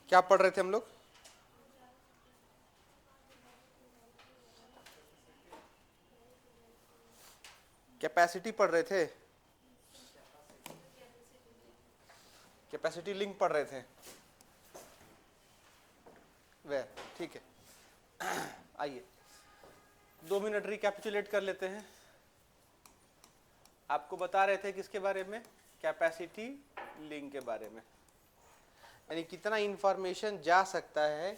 क्या पढ़ रहे थे हम लोग? कैपेसिटी पढ़ रहे थे, कैपेसिटी लिंक पढ़ रहे थे। वह ठीक है। आइए 2 मिनट रिकैपिचुलेट कर लेते हैं। आपको बता रहे थे किसके बारे में? कैपेसिटी लिंक के बारे में, यानी कितना इंफॉर्मेशन जा सकता है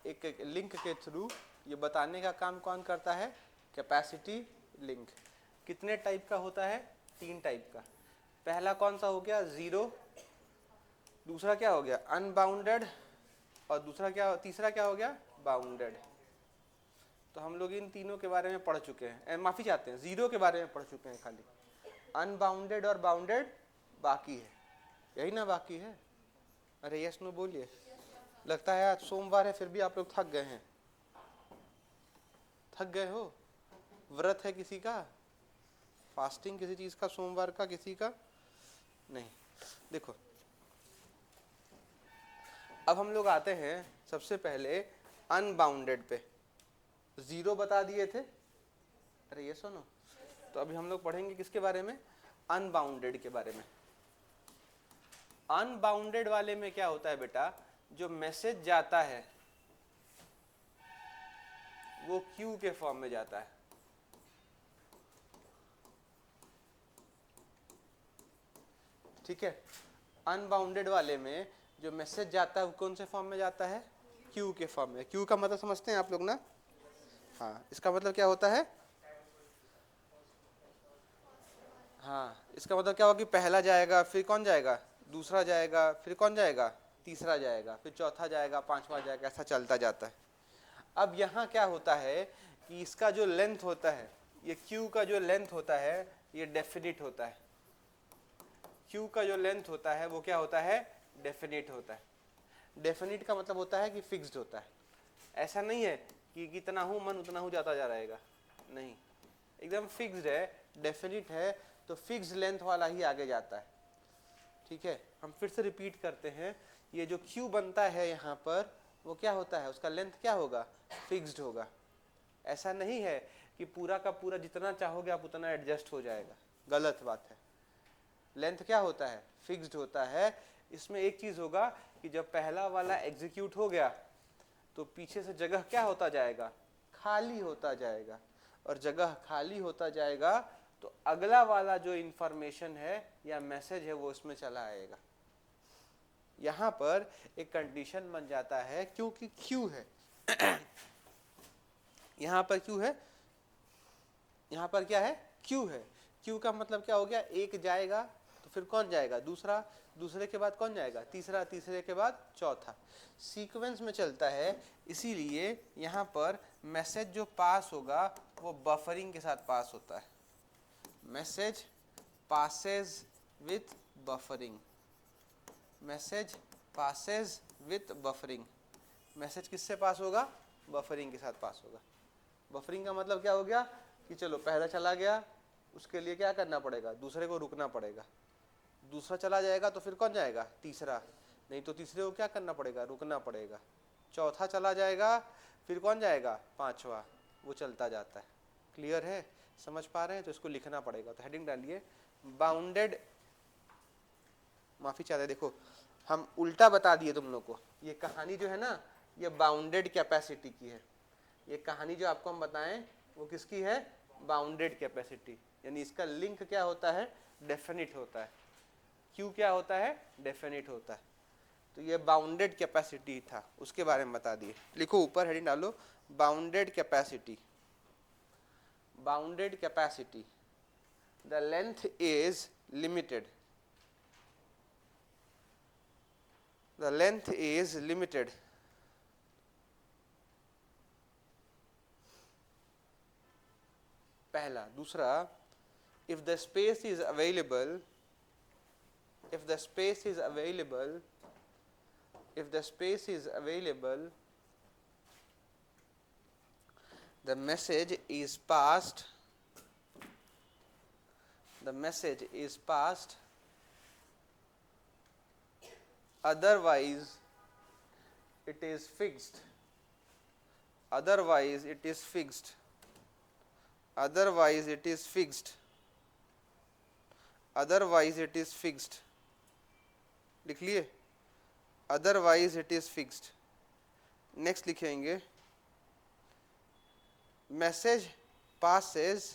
एक लिंक के थ्रू, ये बताने का काम कौन करता है? Capacity link. कितने टाइप का होता है? 3 टाइप का। पहला कौन सा हो गया? जीरो। दूसरा क्या हो गया? अनबाउंडेड। और दूसरा क्या, तीसरा क्या हो गया? बाउंडेड। तो हम लोग इन तीनों के बारे में पढ़ चुके हैं, माफी चाहते हैं, जीरो के बारे में पढ़ चुके हैं खाली। अनबाउंडेड और बाउंडेड बाकी है, यही ना बाकी है? अरे यस नो बोलिए। लगता है आज सोमवार है फिर भी आप लोग थक गए हैं। थक गए हो? व्रत है किसी का? फास्टिंग किसी चीज का? सोमवार का किसी का? नहीं। देखो अब हम लोग आते हैं सबसे पहले अनबाउंडेड पे। जीरो बता दिए थे, अरे ये सुनो। तो अभी हम लोग पढ़ेंगे किसके बारे में? अनबाउंडेड के बारे में। अनबाउंडेड वाले में क्या होता है बेटा? जो मैसेज जाता है वो क्यू के फॉर्म में जाता है। ठीक है, अनबाउंडेड वाले में जो मैसेज जाता है वो कौन से फॉर्म में जाता है? क्यू के फॉर्म में। क्यू का मतलब समझते हैं आप लोग ना? हाँ, इसका मतलब क्या होता है? हाँ, इसका मतलब क्या होगा कि पहला जाएगा, फिर कौन जाएगा? दूसरा जाएगा, फिर कौन जाएगा? तीसरा जाएगा, फिर चौथा जाएगा, पांचवा जाएगा, ऐसा चलता जाता है। अब यहाँ क्या होता है कि इसका जो लेंथ होता है, ये क्यू का जो लेंथ होता है ये डेफिनिट होता है। क्यू का जो लेंथ होता है वो क्या होता है? डेफिनिट होता है। डेफिनिट का मतलब होता है कि फिक्स्ड होता है। ऐसा नहीं है कि जितना हूँ मन उतना हूँ जाता जा रहेगा, नहीं, एकदम फिक्स्ड है, डेफिनिट है, तो फिक्स्ड लेंथ वाला ही आगे जाता है। ठीक है, हम फिर से रिपीट करते हैं, ये जो क्यू बनता है यहाँ पर वो क्या होता है? उसका लेंथ क्या होगा? फिक्स्ड होगा। ऐसा नहीं है कि पूरा का पूरा जितना चाहोगे आप उतना एडजस्ट हो जाएगा, गलत बात है। लेंथ क्या होता है? फिक्स्ड होता है। इसमें एक चीज होगा कि जब पहला वाला एग्जीक्यूट हो गया तो पीछे से जगह क्या होता जाएगा? खाली होता जाएगा। और जगह खाली होता जाएगा तो अगला वाला जो इंफॉर्मेशन है या मैसेज है वो उसमें चला आएगा। यहां पर एक कंडीशन बन जाता है क्योंकि क्यू है। यहां पर क्यू है, यहां पर क्या है? क्यू है। क्यू का मतलब क्या हो गया? एक जाएगा तो फिर कौन जाएगा? दूसरा, दूसरे के बाद कौन जाएगा? तीसरा, तीसरे के बाद चौथा। सीक्वेंस में चलता है, इसीलिए यहाँ पर मैसेज जो पास होगा वो बफरिंग के साथ पास होता है। Message passes with buffering. Message passes with buffering. Message किससे पास होगा? बफरिंग के साथ पास होगा। बफरिंग का मतलब क्या हो गया कि चलो पहला चला गया, उसके लिए क्या करना पड़ेगा? दूसरे को रुकना पड़ेगा। दूसरा चला जाएगा तो फिर कौन जाएगा? तीसरा, नहीं तो तीसरे को क्या करना पड़ेगा? रुकना पड़ेगा। चौथा चला जाएगा, फिर कौन जाएगा? पांचवा। वो चलता जाता है। क्लियर है? समझ पा रहे हैं? तो इसको लिखना पड़ेगा, तो हेडिंग डालिए बाउंडेड। माफी चाहते, देखो हम उल्टा बता दिए तुम लोग को। ये कहानी जो है ना, ये बाउंडेड कैपेसिटी की है। ये कहानी जो आपको हम बताएं वो किसकी है? Bounded capacity. यानी इसका लिंक क्या होता है? डेफिनिट होता है। क्यू क्या होता है? डेफिनिट होता है। तो ये बाउंडेड कैपेसिटी था, उसके बारे में बता दिए। लिखो ऊपर हेडिंग डालो bounded capacity. Bounded capacity, the length is limited. The length is limited. पहला। दूसरा, if the space is available, if the space is available, if the space is available, the message is passed, the message is passed, otherwise it is fixed, otherwise it is fixed, otherwise it is fixed, otherwise it is fixed, लिख लिए, otherwise it is fixed. Next लिखेंगे message passes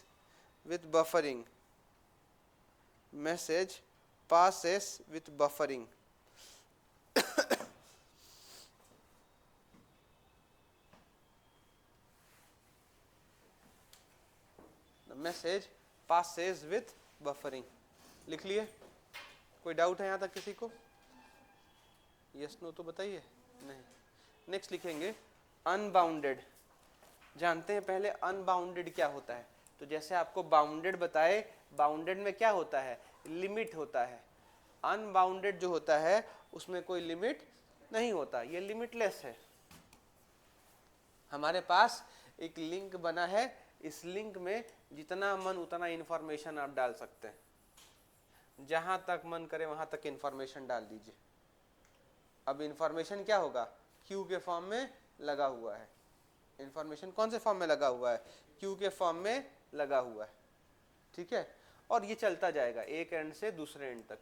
with buffering, message passes with buffering. The message passes with buffering. लिख लिए? कोई doubt है यहाँ तक किसी को? यस नो तो बताइए. नहीं. नेक्स्ट लिखेंगे अनबाउंडेड. जानते हैं पहले अनबाउंडेड क्या होता है? तो जैसे आपको बाउंडेड बताए, बाउंडेड में क्या होता है? लिमिट होता है. अनबाउंडेड जो होता है उसमें कोई लिमिट नहीं होता, ये लिमिटलेस है. हमारे पास एक लिंक बना है, इस लिंक में जितना मन उतना इंफॉर्मेशन आप डाल सकते हैं. जहां तक मन करे वहां तक इंफॉर्मेशन डाल दीजिए. अब इंफॉर्मेशन क्या होगा? क्यू के फॉर्म में लगा हुआ है. इंफॉर्मेशन कौन से फॉर्म में लगा हुआ है? क्यू के फॉर्म में लगा हुआ है. ठीक है. और ये चलता जाएगा एक एंड से दूसरे एंड तक.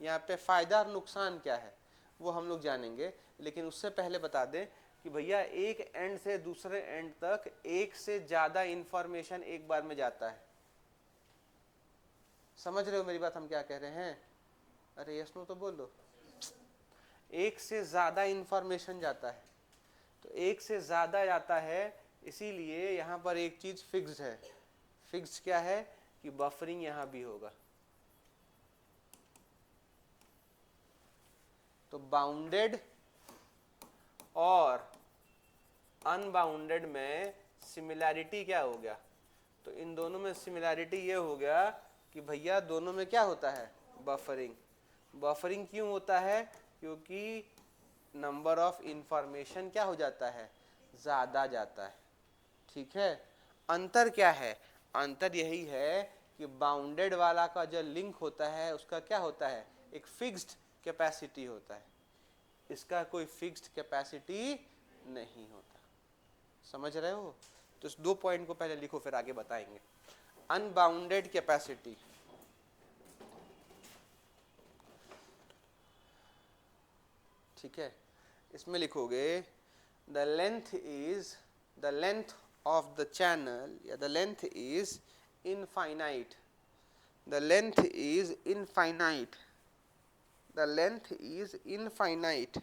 यहाँ पे फायदा और नुकसान क्या है वो हम लोग जानेंगे, लेकिन उससे पहले बता दें कि भैया एक एंड से दूसरे एंड तक एक से ज्यादा इंफॉर्मेशन एक बार में जाता है. समझ रहे हो मेरी बात हम क्या कह रहे हैं? अरे यस नो तो बोल दो. एक से ज्यादा इंफॉर्मेशन जाता है. तो एक से ज्यादा जाता है, इसीलिए यहां पर एक चीज फिक्स्ड है. फिक्स्ड क्या है? कि बफरिंग यहां भी होगा. तो बाउंडेड और अनबाउंडेड में सिमिलैरिटी क्या हो गया? तो इन दोनों में सिमिलैरिटी ये हो गया कि भैया दोनों में क्या होता है? बफरिंग. बफरिंग क्यों होता है? क्योंकि नंबर ऑफ इंफॉर्मेशन क्या हो जाता है? ज्यादा जाता है. ठीक है. अंतर क्या है? अंतर यही है कि बाउंडेड वाला का जो लिंक होता है उसका क्या होता है? एक फिक्स्ड कैपेसिटी होता है. इसका कोई फिक्स्ड कैपेसिटी नहीं होता. समझ रहे हो? तो इस 2 पॉइंट को पहले लिखो फिर आगे बताएंगे. Unbounded capacity. ठीक है. इसमें लिखोगे the length of the channel या the length is infinite. The length is infinite. The length is infinite.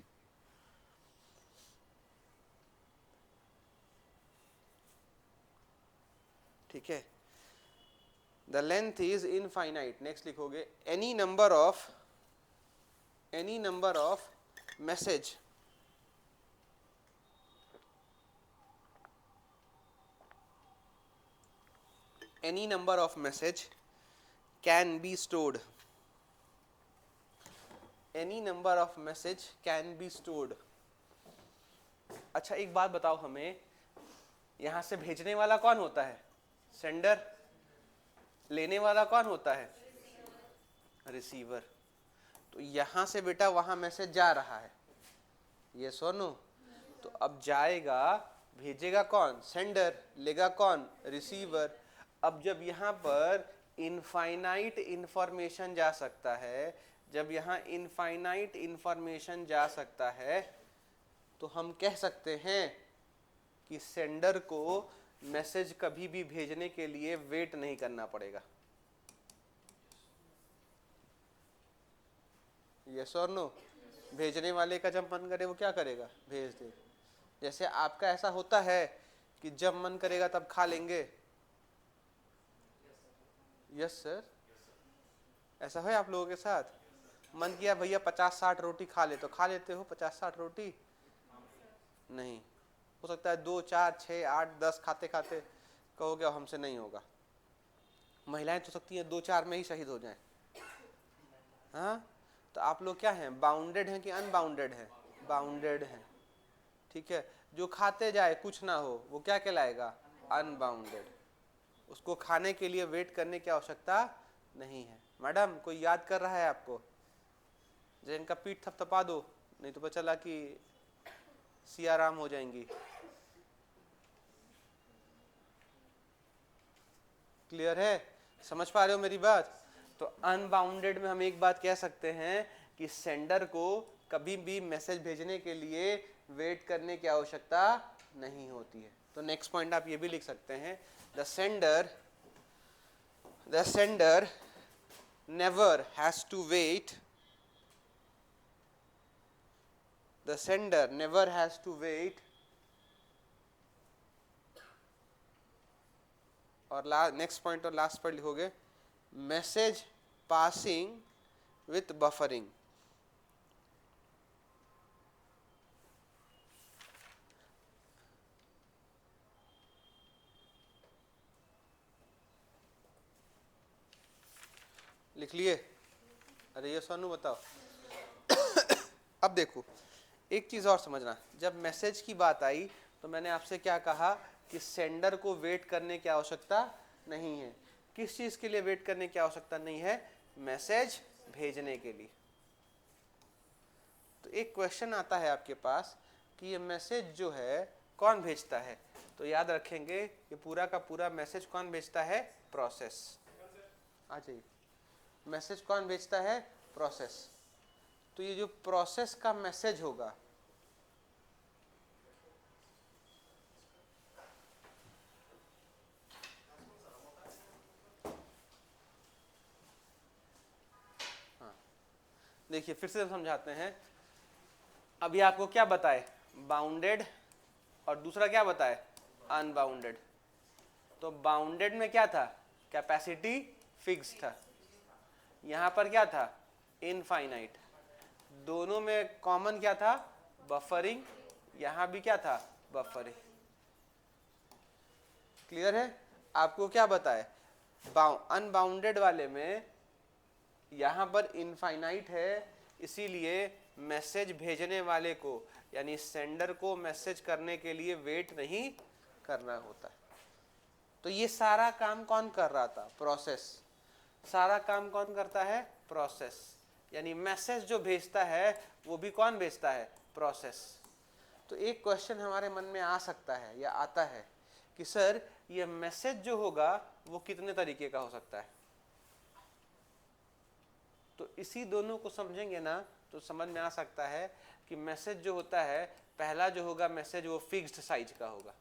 ठीक है. The length is infinite. Next लिखोगे any number of message any number of message can be stored. Any number of message can be stored. अच्छा एक बात बताओ हमें, यहां से भेजने वाला कौन होता है? सेंडर. लेने वाला कौन होता है? रिसीवर. तो यहां से बेटा वहां मैसेज जा रहा है. ये सुनो. तो अब जाएगा, भेजेगा कौन? सेंडर. लेगा कौन? रिसीवर. अब जब यहाँ पर इनफाइनाइट इंफॉर्मेशन जा सकता है, जब यहाँ इनफाइनाइट इंफॉर्मेशन जा सकता है, तो हम कह सकते हैं कि सेंडर को मैसेज कभी भी भेजने के लिए वेट नहीं करना पड़ेगा. यस और नो? भेजने वाले का जब मन करे वो क्या करेगा? भेज दे. जैसे आपका ऐसा होता है कि जब मन करेगा तब खा लेंगे. Yes sir. ऐसा है आप लोगों के साथ? मन किया भैया 50-60 रोटी खा ले, तो खा लेते हो 50-60 रोटी? नहीं. हो सकता है 2, 4, 6, 8, 10 खाते खाते कहोगे हमसे नहीं होगा. महिलाएं तो सकती हैं 2-4 में ही शहीद हो जाएं. हाँ. तो आप लोग क्या हैं? बाउंडेड हैं कि अनबाउंडेड हैं? बाउंडेड हैं. ठीक है. जो खाते जाए कुछ ना हो वो क्या कहलाएगा? अनबाउंडेड. उसको खाने के लिए वेट करने की आवश्यकता नहीं है. मैडम कोई याद कर रहा है आपको? जिनका पीठ थपथपा दो, नहीं तो पता चला कि सियाराम हो जाएंगी। क्लियर है? समझ पा रहे हो मेरी बात? तो अनबाउंडेड में हम एक बात कह सकते हैं कि सेंडर को कभी भी मैसेज भेजने के लिए वेट करने की आवश्यकता नहीं होती है। तो नेक्स्ट पॉइंट आप ये भी लिख सकते हैं, the sender never has to wait, the sender never has to wait, और नेक्स्ट पॉइंट और लास्ट पर लिखोगे मैसेज पासिंग विथ बफरिंग। लिख लिए? अरे ये सोनू बताओ। अब देखो एक चीज और समझना, जब मैसेज की बात आई तो मैंने आपसे क्या कहा कि सेंडर को वेट करने की आवश्यकता नहीं है। किस चीज के लिए वेट करने की आवश्यकता नहीं है? मैसेज भेजने के लिए। तो एक क्वेश्चन आता है आपके पास कि ये मैसेज जो है कौन भेजता है? तो याद रखेंगे ये पूरा का पूरा मैसेज कौन भेजता है? प्रोसेस। आ जाइए, मैसेज कौन भेजता है? प्रोसेस। तो ये जो प्रोसेस का मैसेज होगा, हाँ देखिए फिर से समझाते हैं। अभी आपको क्या बताए? बाउंडेड, और दूसरा क्या बताए? अनबाउंडेड। तो बाउंडेड में क्या था? कैपेसिटी फिक्स था। यहां पर क्या था? इनफाइनाइट। दोनों में कॉमन क्या था? बफरिंग। यहां भी क्या था? बफरिंग। क्लियर है? आपको क्या बताए? अनबाउंडेड वाले में यहां पर इनफाइनाइट है, इसीलिए मैसेज भेजने वाले को यानी सेंडर को मैसेज करने के लिए वेट नहीं करना होता। तो ये सारा काम कौन कर रहा था? प्रोसेस। सारा काम कौन करता है? प्रोसेस। यानी मैसेज जो भेजता है वो भी कौन भेजता है? प्रोसेस। तो एक क्वेश्चन हमारे मन में आ सकता है या आता है कि सर ये मैसेज जो होगा वो कितने तरीके का हो सकता है? तो इसी दोनों को समझेंगे ना तो समझ में आ सकता है कि मैसेज जो होता है, पहला जो होगा मैसेज वो फिक्स्ड साइज का होगा।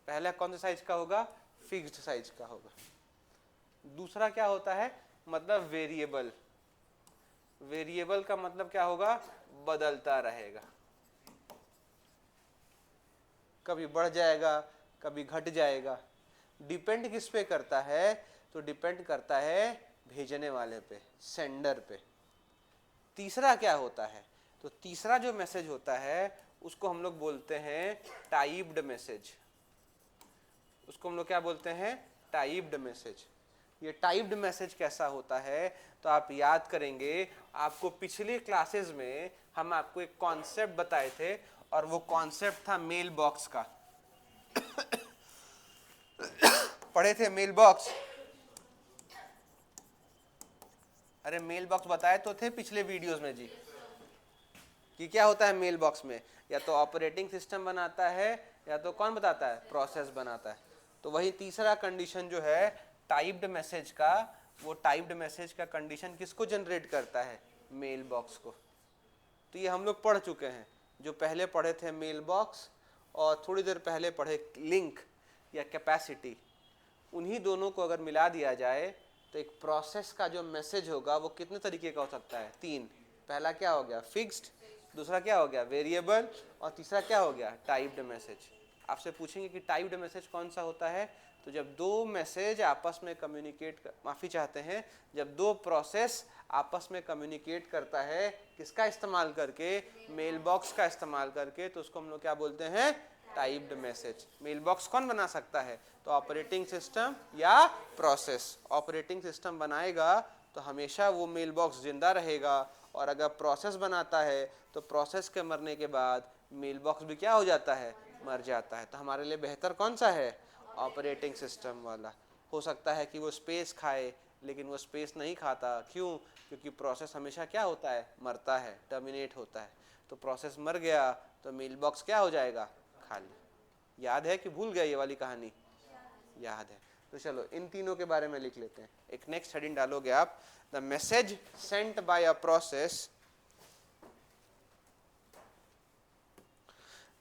पहला कौन सा साइज का होगा? फिक्स्ड साइज का होगा। दूसरा क्या होता है? मतलब वेरिएबल। वेरिएबल का मतलब क्या होगा? बदलता रहेगा, कभी बढ़ जाएगा कभी घट जाएगा। डिपेंड किस पे करता है? तो डिपेंड करता है भेजने वाले पे, सेंडर पे। तीसरा क्या होता है? तो तीसरा जो मैसेज होता है उसको हम लोग बोलते हैं टाइप्ड मैसेज। उसको हम लोग क्या बोलते हैं? Typed message. ये टाइप्ड मैसेज कैसा होता है? तो आप याद करेंगे, आपको पिछले क्लासेस में हम आपको एक कॉन्सेप्ट बताए थे, और वो कॉन्सेप्ट था मेल बॉक्स का। पढ़े थे मेल बॉक्स? अरे मेल बॉक्स बताए तो थे पिछले वीडियोस में जी, कि क्या होता है मेल बॉक्स में? या तो ऑपरेटिंग सिस्टम बनाता है या तो कौन बताता है? प्रोसेस बनाता है। तो वही तीसरा कंडीशन जो है टाइप्ड मैसेज का, वो टाइप्ड मैसेज का कंडीशन किसको जनरेट करता है? मेल बॉक्स को। तो ये हम लोग पढ़ चुके हैं। जो पहले पढ़े थे मेल बॉक्स, और थोड़ी देर पहले पढ़े लिंक या कैपेसिटी, उन्हीं दोनों को अगर मिला दिया जाए तो एक प्रोसेस का जो मैसेज होगा वो कितने तरीके का हो सकता है? 3। पहला क्या हो गया? फिक्स्ड, दूसरा क्या हो गया? वेरिएबल, और तीसरा क्या हो गया? Typed message. आपसे पूछेंगे कि टाइप्ड मैसेज कौन सा होता है? तो जब दो मैसेज आपस में कम्युनिकेट, माफ़ी चाहते हैं, जब दो प्रोसेस आपस में कम्युनिकेट करता है, किसका इस्तेमाल करके? मेल बॉक्स का इस्तेमाल करके, तो उसको हम लोग क्या बोलते हैं? Typed message. मेल बॉक्स कौन बना सकता है? तो ऑपरेटिंग सिस्टम या प्रोसेस। ऑपरेटिंग सिस्टम बनाएगा तो हमेशा वो मेल बॉक्स जिंदा रहेगा, और अगर प्रोसेस बनाता है तो प्रोसेस के मरने के बाद मेल बॉक्स भी क्या हो जाता है? मर जाता है। तो हमारे लिए बेहतर कौन सा है? ऑपरेटिंग सिस्टम वाला। हो सकता है कि वो स्पेस खाए लेकिन वो स्पेस नहीं खाता। क्यों? क्योंकि प्रोसेस हमेशा क्या होता है, मरता है, टर्मिनेट होता है। तो प्रोसेस मर गया तो मेल बॉक्स क्या हो जाएगा, खाली। याद है कि भूल गए ये वाली कहानी? याद है। तो चलो इन तीनों के बारे में लिख लेते हैं। एक नेक्स्ट हेडिंग डालोगे आप, the message sent by a process,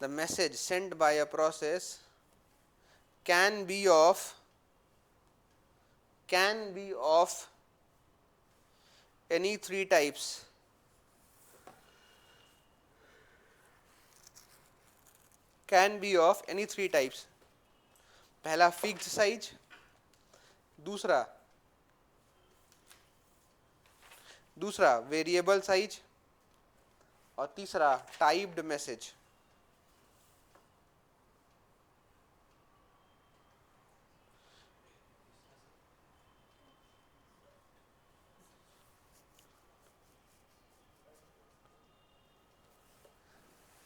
the message sent by a process can be of any three types. Can be of any three types. पहला फिक्स्ड साइज, दूसरा वेरिएबल साइज, और तीसरा टाइप्ड मैसेज।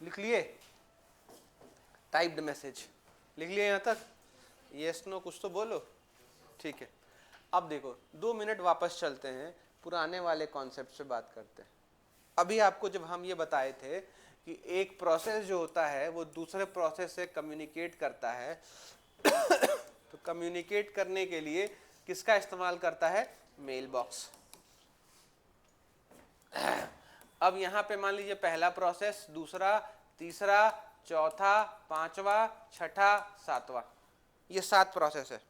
लिख लिए? Typed message लिख लिए यहां तक? यस नो कुछ तो बोलो। ठीक है, अब देखो 2 मिनट वापस चलते हैं, पुराने वाले कॉन्सेप्ट से बात करते हैं। अभी आपको जब हम ये बताए थे कि एक प्रोसेस जो होता है वो दूसरे प्रोसेस से कम्युनिकेट करता है तो कम्युनिकेट करने के लिए किसका इस्तेमाल करता है, मेल बॉक्स। अब यहाँ पे मान लीजिए पहला प्रोसेस, दूसरा, तीसरा, चौथा, पांचवा, छठा, सातवां, ये 7 प्रोसेस है।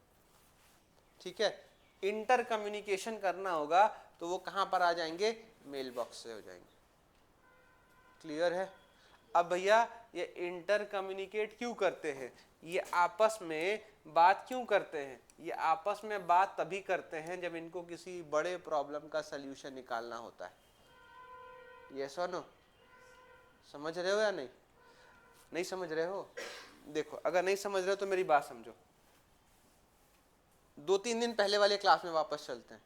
ठीक है, इंटर कम्युनिकेशन करना होगा तो वो कहां पर आ जाएंगे, मेल बॉक्स से हो जाएंगे। क्लियर है? अब भैया ये इंटर कम्युनिकेट क्यों करते हैं, ये आपस में बात क्यों करते हैं? ये आपस में बात तभी करते हैं जब इनको किसी बड़े प्रॉब्लम का सलूशन निकालना होता है। यस और नो? समझ रहे हो या नहीं? नहीं समझ रहे हो? देखो, अगर नहीं समझ रहे हो तो मेरी बात समझो। 2-3 दिन पहले वाले क्लास में वापस चलते हैं।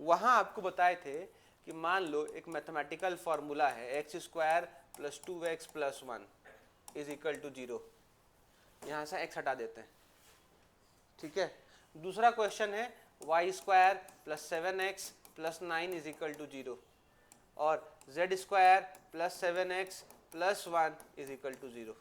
वहां आपको बताए थे कि मान लो एक मैथमेटिकल फॉर्मूला है, x² + 2x + 1 = 0। यहां से x हटा देते हैं। ठीक है, दूसरा क्वेश्चन है y² + 7x + 9 = 0 और z² + 7x + 1 = 0।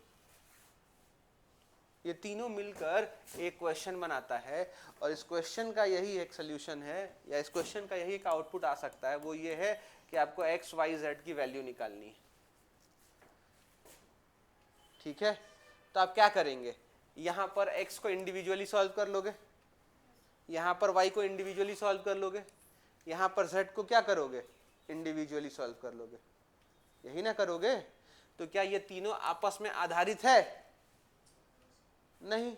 ये तीनों मिलकर एक क्वेश्चन बनाता है और इस क्वेश्चन का यही एक सोल्यूशन है, या इस क्वेश्चन का यही एक आउटपुट आ सकता है। वो ये है कि आपको x, y, z की वैल्यू निकालनी है। ठीक है, तो आप क्या करेंगे, यहां पर x को इंडिविजुअली सॉल्व कर लोगे, यहां पर y को इंडिविजुअली सॉल्व कर लोगे, यहां पर z को क्या करोगे, इंडिविजुअली सॉल्व कर लोगे। यही ना करोगे? तो क्या ये तीनों आपस में आधारित है? नहीं।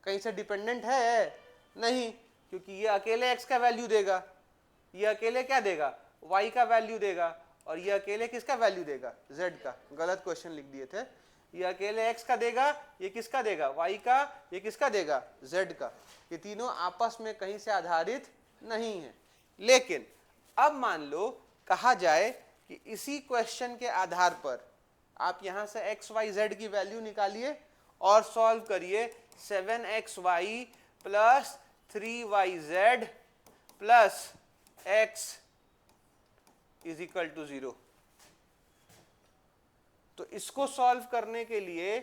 कहीं से डिपेंडेंट है? नहीं, क्योंकि ये अकेले x का वैल्यू देगा, ये अकेले क्या देगा, y का वैल्यू देगा, और ये अकेले किसका वैल्यू देगा, z का। गलत क्वेश्चन लिख दिए थे। ये अकेले x का देगा, ये किसका देगा, y का, ये किसका देगा, z का। ये तीनों आपस में कहीं से आधारित नहीं है। लेकिन अब मान लो कहा जाए कि इसी क्वेश्चन के आधार पर आप यहां से x, y, z की वैल्यू निकालिए और सॉल्व करिए 7xy + 3yz + x = 0। तो इसको सॉल्व करने के लिए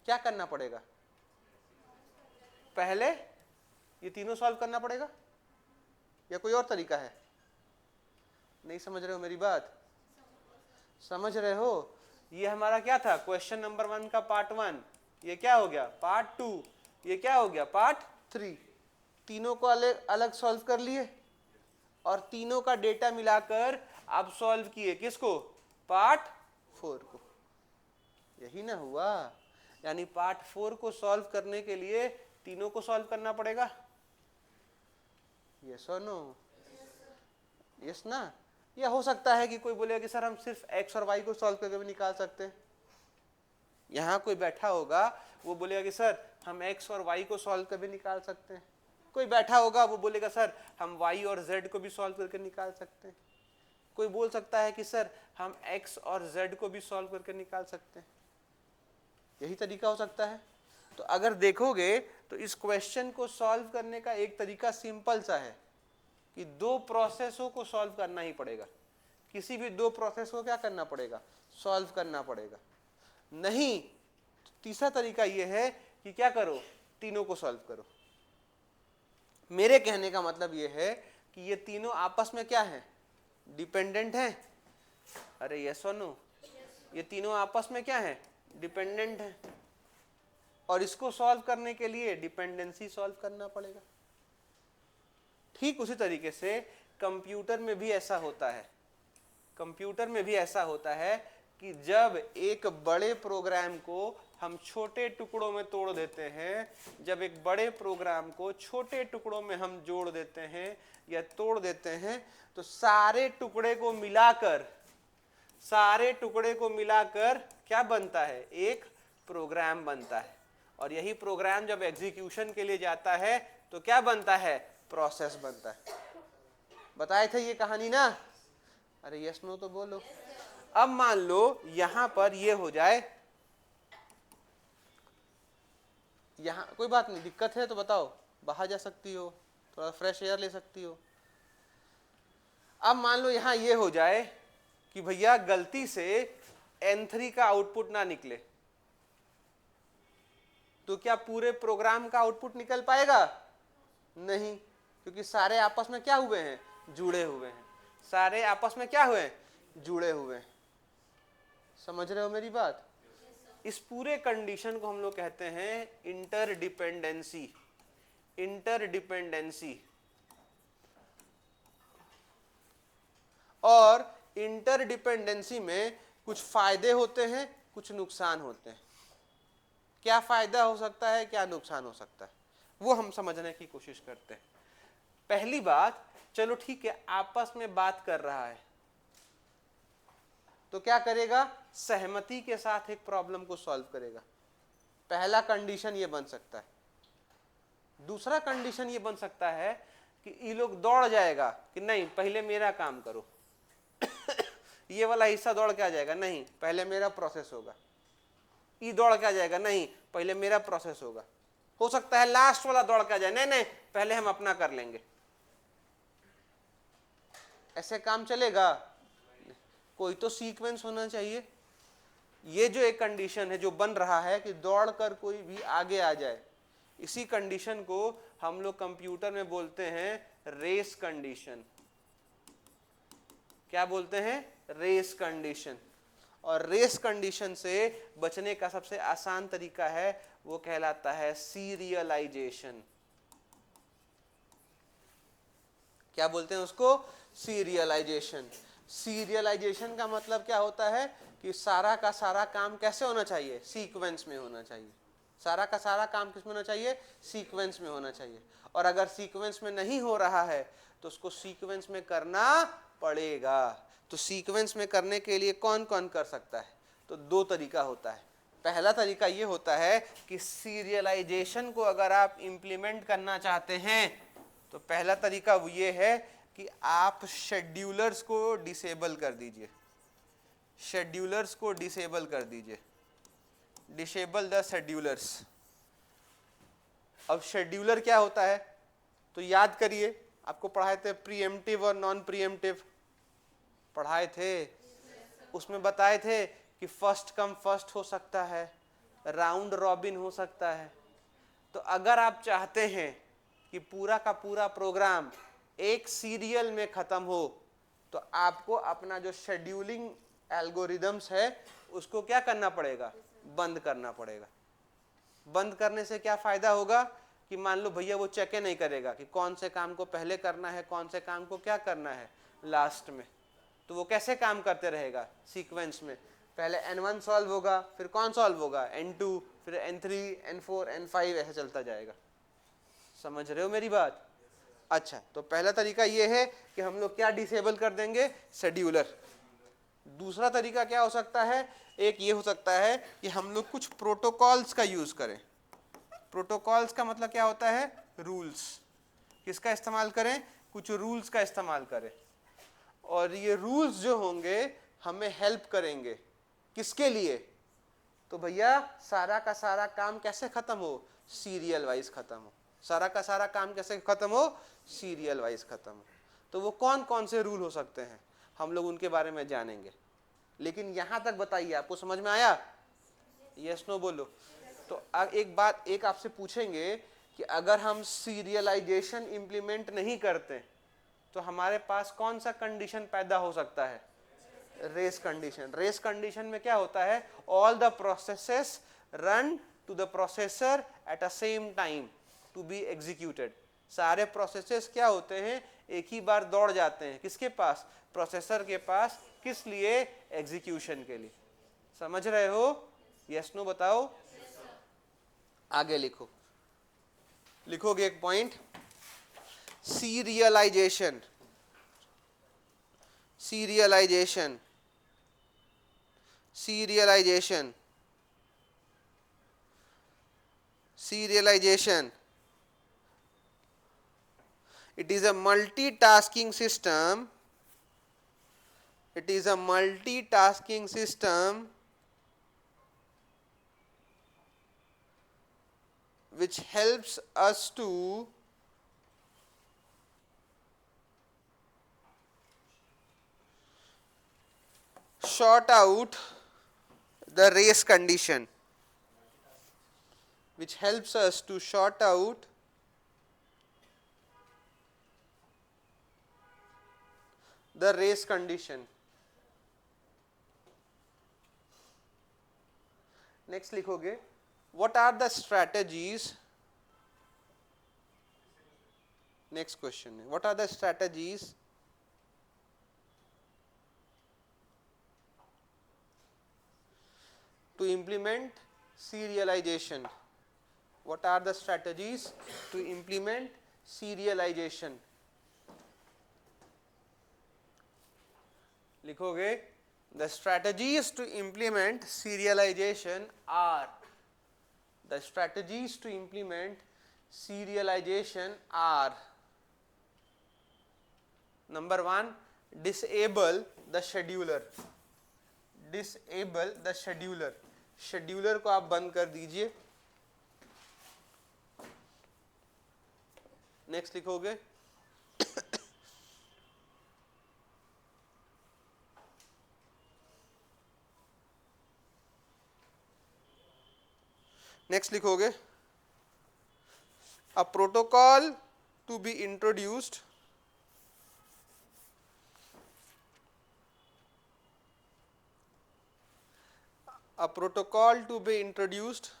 क्या करना पड़ेगा, पहले ये तीनों सॉल्व करना पड़ेगा या कोई और तरीका है? नहीं समझ रहे हो मेरी बात? समझ रहे हो? ये हमारा क्या था, क्वेश्चन नंबर 1 का पार्ट 1, ये क्या हो गया पार्ट 2, ये क्या हो गया पार्ट 3। तीनों को अलग अलग सॉल्व कर लिए और तीनों का डेटा मिलाकर आप सॉल्व किए किसको, पार्ट 4 को। यही ना हुआ? यानी पार्ट 4 को सॉल्व करने के लिए तीनों को सॉल्व करना पड़ेगा। यस और नो? यस ना? या हो सकता है कि कोई बोलेगा कि सर हम सिर्फ x और y को सॉल्व करके भी निकाल सकते हैं। यहां कोई बैठा होगा वो बोलेगा कि सर हम x और y को सॉल्व करके भी निकाल सकते हैं। कोई बैठा होगा वो बोलेगा सर हम y और z को भी सॉल्व करके निकाल सकते हैं। कोई बोल सकता है कि सर हम x और z को भी सॉल्व करके निकाल सकते हैं। यही तरीका हो सकता है। तो अगर देखोगे तो इस क्वेश्चन को सॉल्व करने का एक तरीका सिंपल सा है कि दो प्रोसेसों को सॉल्व करना ही पड़ेगा। किसी भी दो प्रोसेस को क्या करना पड़ेगा, सॉल्व करना पड़ेगा। नहीं तो तीसरा तरीका यह है कि क्या करो, तीनों को सॉल्व करो। मेरे कहने का मतलब यह है कि ये तीनों आपस में क्या है, डिपेंडेंट हैं। अरे यस और नो, ये तीनों आपस में क्या है, डिपेंडेंट है। और इसको सॉल्व करने के लिए डिपेंडेंसी सॉल्व करना पड़ेगा। ठीक उसी तरीके से कंप्यूटर में भी ऐसा होता है। कंप्यूटर में भी ऐसा होता है कि जब एक बड़े प्रोग्राम को हम छोटे टुकड़ों में तोड़ देते हैं, जब एक बड़े प्रोग्राम को छोटे टुकड़ों में हम जोड़ देते हैं या तोड़ देते हैं, तो सारे टुकड़े को मिलाकर क्या बनता है, एक प्रोग्राम बनता है। और यही प्रोग्राम जब एग्जीक्यूशन के लिए जाता है तो क्या बनता है, प्रोसेस बनता है। बताए थे ये कहानी ना? अरे यस नो तो बोलो। अब मान लो यहां पर ये हो जाए, यहां कोई बात नहीं, दिक्कत है तो बताओ, बाहर जा सकती हो, थोड़ा फ्रेश एयर ले सकती हो। अब मान लो यहां ये हो जाए कि भैया गलती से N3 का आउटपुट ना निकले, तो क्या पूरे प्रोग्राम का आउटपुट निकल पाएगा? नहीं, क्योंकि सारे आपस में क्या हुए हैं, जुड़े हुए हैं। सारे आपस में क्या हुए हैं, जुड़े हुए हैं। समझ रहे हो मेरी बात? इस पूरे कंडीशन को हम लोग कहते हैं इंटरडिपेंडेंसी। इंटरडिपेंडेंसी। और इंटरडिपेंडेंसी में कुछ फायदे होते हैं, कुछ नुकसान होते हैं। क्या फायदा हो सकता है, क्या नुकसान हो सकता है, वो हम समझने की कोशिश करते हैं। पहली बात, चलो ठीक है, आपस में बात कर रहा है तो क्या करेगा, सहमति के साथ एक प्रॉब्लम को सॉल्व करेगा। पहला कंडीशन ये बन सकता है। दूसरा कंडीशन ये बन सकता है कि ये लोग दौड़ जाएगा कि नहीं पहले मेरा काम करो ये वाला हिस्सा दौड़ के आ जाएगा, नहीं पहले मेरा प्रोसेस होगा। ई दौड़ के आ जाएगा, नहीं पहले मेरा प्रोसेस होगा। हो सकता है लास्ट वाला दौड़ के आ जाए, नहीं नहीं पहले हम अपना कर लेंगे। ऐसे काम चलेगा? कोई तो सीक्वेंस होना चाहिए। ये जो एक कंडीशन है जो बन रहा है कि दौड़कर कोई भी आगे आ जाए, इसी कंडीशन को हम लोग कंप्यूटर में बोलते हैं रेस कंडीशन। क्या बोलते हैं, रेस कंडीशन। और रेस कंडीशन से बचने का सबसे आसान तरीका है, वो कहलाता है सीरियलाइजेशन। क्या बोलते हैं उसको, सीरियलाइजेशन। सीरियलाइजेशन का मतलब क्या होता है कि सारा का सारा काम कैसे होना चाहिए, सीक्वेंस में होना चाहिए। सारा का सारा काम किस में होना चाहिए, सीक्वेंस में होना चाहिए। और अगर सीक्वेंस में नहीं हो रहा है तो उसको सीक्वेंस में करना पड़ेगा। तो सीक्वेंस में करने के लिए कौन कौन कर सकता है, तो दो तरीका होता है। पहला तरीका ये होता है कि सीरियलाइजेशन को अगर आप इंप्लीमेंट करना चाहते हैं तो पहला तरीका वो ये है कि आप शेड्यूलर्स को डिसेबल कर दीजिए। शेड्यूलर्स को डिसेबल कर दीजिए, डिसेबल द शेड्यूलर्स। अब शेड्यूलर क्या होता है, तो याद करिए, आपको पढ़ाए थे प्रीएम्प्टिव और नॉन प्रीएम्प्टिव, पढ़ाए थे। उसमें बताए थे कि फर्स्ट कम फर्स्ट हो सकता है, राउंड रॉबिन हो सकता है। तो अगर आप चाहते हैं कि पूरा का पूरा प्रोग्राम एक सीरियल में खत्म हो, तो आपको अपना जो शेड्यूलिंग एल्गोरिदम्स है उसको क्या करना पड़ेगा, बंद करना पड़ेगा। बंद करने से क्या फायदा होगा कि मान लो भैया वो चेक नहीं करेगा कि कौन से काम को पहले करना है, कौन से काम को क्या करना है लास्ट में। तो वो कैसे काम करते रहेगा सीक्वेंस में, पहले N1 सॉल्व होगा, फिर कौन सॉल्व होगा, N2, फिर N3, N4, N5, ऐसे चलता जाएगा। समझ रहे हो मेरी बात? अच्छा, तो पहला तरीका ये है कि हम लोग क्या डिसेबल कर देंगे, शेड्यूलर। दूसरा तरीका क्या हो सकता है, एक ये हो सकता है कि हम लोग कुछ प्रोटोकॉल्स का यूज करें। प्रोटोकॉल्स का मतलब क्या होता है, रूल्स। किसका इस्तेमाल करें, कुछ रूल्स का इस्तेमाल करें। और ये रूल्स जो होंगे हमें हेल्प करेंगे, किसके लिए, तो भैया सारा का सारा काम कैसे खत्म हो, सीरियल वाइज खत्म हो। सारा का सारा काम कैसे खत्म हो, सीरियल वाइज खत्म हो। तो वो कौन कौन से रूल हो सकते हैं, हम लोग उनके बारे में जानेंगे। लेकिन यहां तक बताइए, आपको समझ में आया? यस नो बोलो। तो अब एक बात एक आपसे पूछेंगे कि अगर हम सीरियलाइजेशन इंप्लीमेंट नहीं करते तो हमारे पास कौन सा कंडीशन पैदा हो सकता है, रेस कंडीशन। रेस कंडीशन में क्या होता है, all the processes run to the processor at a same time to be executed. सारे प्रोसेसेस क्या होते हैं, एक ही बार दौड़ जाते हैं, किसके पास, प्रोसेसर के पास। किस लिए, एग्जीक्यूशन के लिए। समझ रहे हो? यस नो बताओ। आगे लिखो, लिखोगे एक point, serialisation. Serialisation, serialization, serialization, it is a multitasking system, it is a multitasking system which helps us to sort out the race condition, which helps us to sort out the race condition. Next लिखोगे, what are the strategies, next question, what are the strategies to implement serialization? What are the strategies to implement serialization? लिखोगे, the strategies to implement serialization are, the strategies to implement serialization are, number 1, disable the scheduler, disable the scheduler, scheduler को आप बंद कर दीजिए। Next लिखोगे, next लिखोगे, a protocol to be introduced, a protocol to be introduced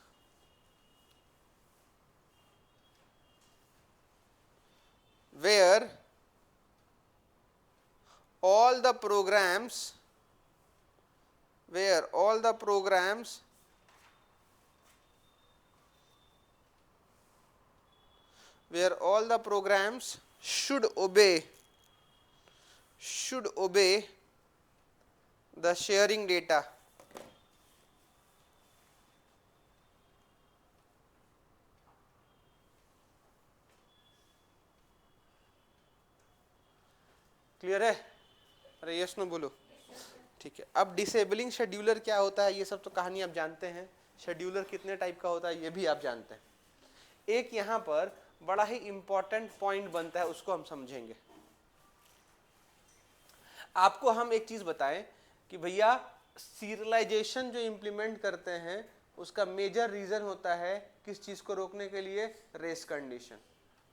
where all the programs, where all the programs where all the programs should obey the sharing data, clear है? अरे yes no बोलो। ठीक है, अब disabling scheduler क्या होता है, ये सब तो कहानी आप जानते हैं। शेड्यूलर कितने टाइप का होता है ये भी आप जानते हैं। एक यहां पर बड़ा ही इंपॉर्टेंट पॉइंट बनता है, उसको हम समझेंगे। आपको हम एक चीज बताएं कि भैया सीरियलाइजेशन जो इंप्लीमेंट करते हैं उसका मेजर रीजन होता है किस चीज को रोकने के लिए, रेस कंडीशन।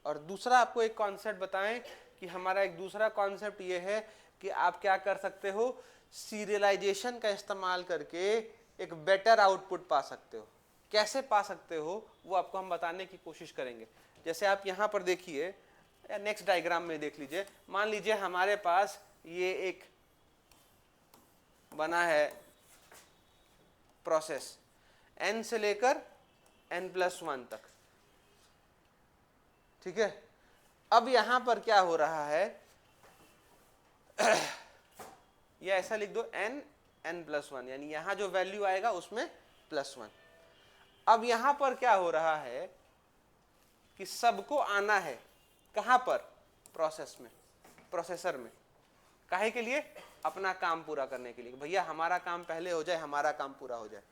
और दूसरा आपको एक कॉन्सेप्ट बताएं कि हमारा एक दूसरा कॉन्सेप्ट ये है कि आप क्या कर सकते हो, सीरियलाइजेशन का इस्तेमाल करके एक बेटर आउटपुट पा सकते हो। कैसे पा सकते हो वो आपको हम बताने की कोशिश करेंगे। जैसे आप यहां पर देखिए, या नेक्स्ट डायग्राम में देख लीजिए, मान लीजिए हमारे पास ये एक बना है प्रोसेस n से लेकर n+1 तक, ठीक है। अब यहां पर क्या हो रहा है, ये ऐसा लिख दो n+1, यानी यहां जो वैल्यू आएगा उसमें +1। अब यहां पर क्या हो रहा है कि सबको आना है कहां पर, प्रोसेस में, प्रोसेसर में। काहे के लिए, अपना काम पूरा करने के लिए, भैया हमारा काम पहले हो जाए, हमारा काम पूरा हो जाए।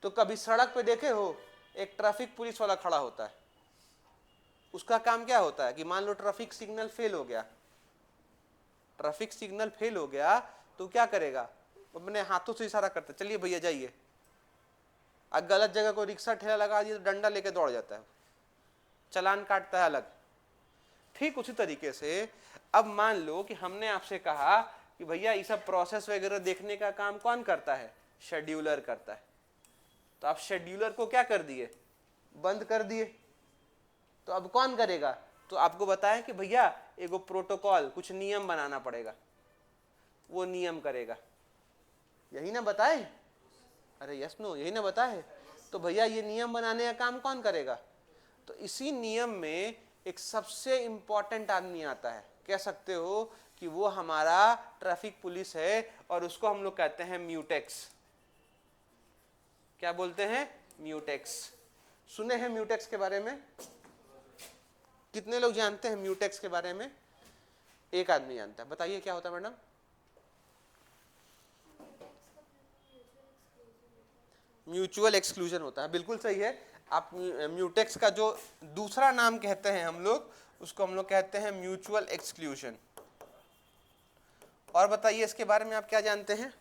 तो कभी सड़क पे देखे हो एक ट्रैफिक पुलिस वाला खड़ा होता है, उसका काम क्या होता है कि मान लो ट्रैफिक सिग्नल फेल हो गया, ट्रैफिक सिग्नल फेल हो गया तो क्या करेगा, अपने हाथों से इशारा करता है चलिए भैया जाइए। अब गलत जगह को रिक्शा ठेला लगा दिया तो डंडा लेके दौड़ जाता है, चालान काटता है अलग। ठीक उसी तरीके से अब मान लो कि हमने आपसे कहा कि भैया ये सब प्रोसेस वगैरह देखने का काम कौन करता है, शेड्यूलर करता है। तो आप शेड्यूलर को क्या कर दिए, बंद कर दिए। तो अब कौन करेगा, तो आपको बताएं कि भैया एगो प्रोटोकॉल, कुछ नियम बनाना पड़ेगा, वो नियम करेगा, यही ना बताए, अरे यस नो, यही ना बताए। तो भैया ये नियम बनाने का काम कौन करेगा, तो इसी नियम में एक सबसे इंपॉर्टेंट आदमी आता है, कह सकते हो कि वो हमारा ट्रैफिक पुलिस है, और उसको हम लोग कहते हैं म्यूटेक्स। क्या बोलते हैं, म्यूटेक्स। सुने हैं म्यूटेक्स के बारे में, कितने लोग जानते हैं म्यूटेक्स के बारे में? एक आदमी जानता है, बताइए क्या होता है मैडम? म्यूचुअल एक्सक्लूजन होता है, बिल्कुल सही है। आप म्यूटेक्स का जो दूसरा नाम कहते हैं हम लोग, उसको हम लोग कहते हैं म्यूचुअल एक्सक्लूजन। और बताइए इसके बारे में आप क्या जानते हैं,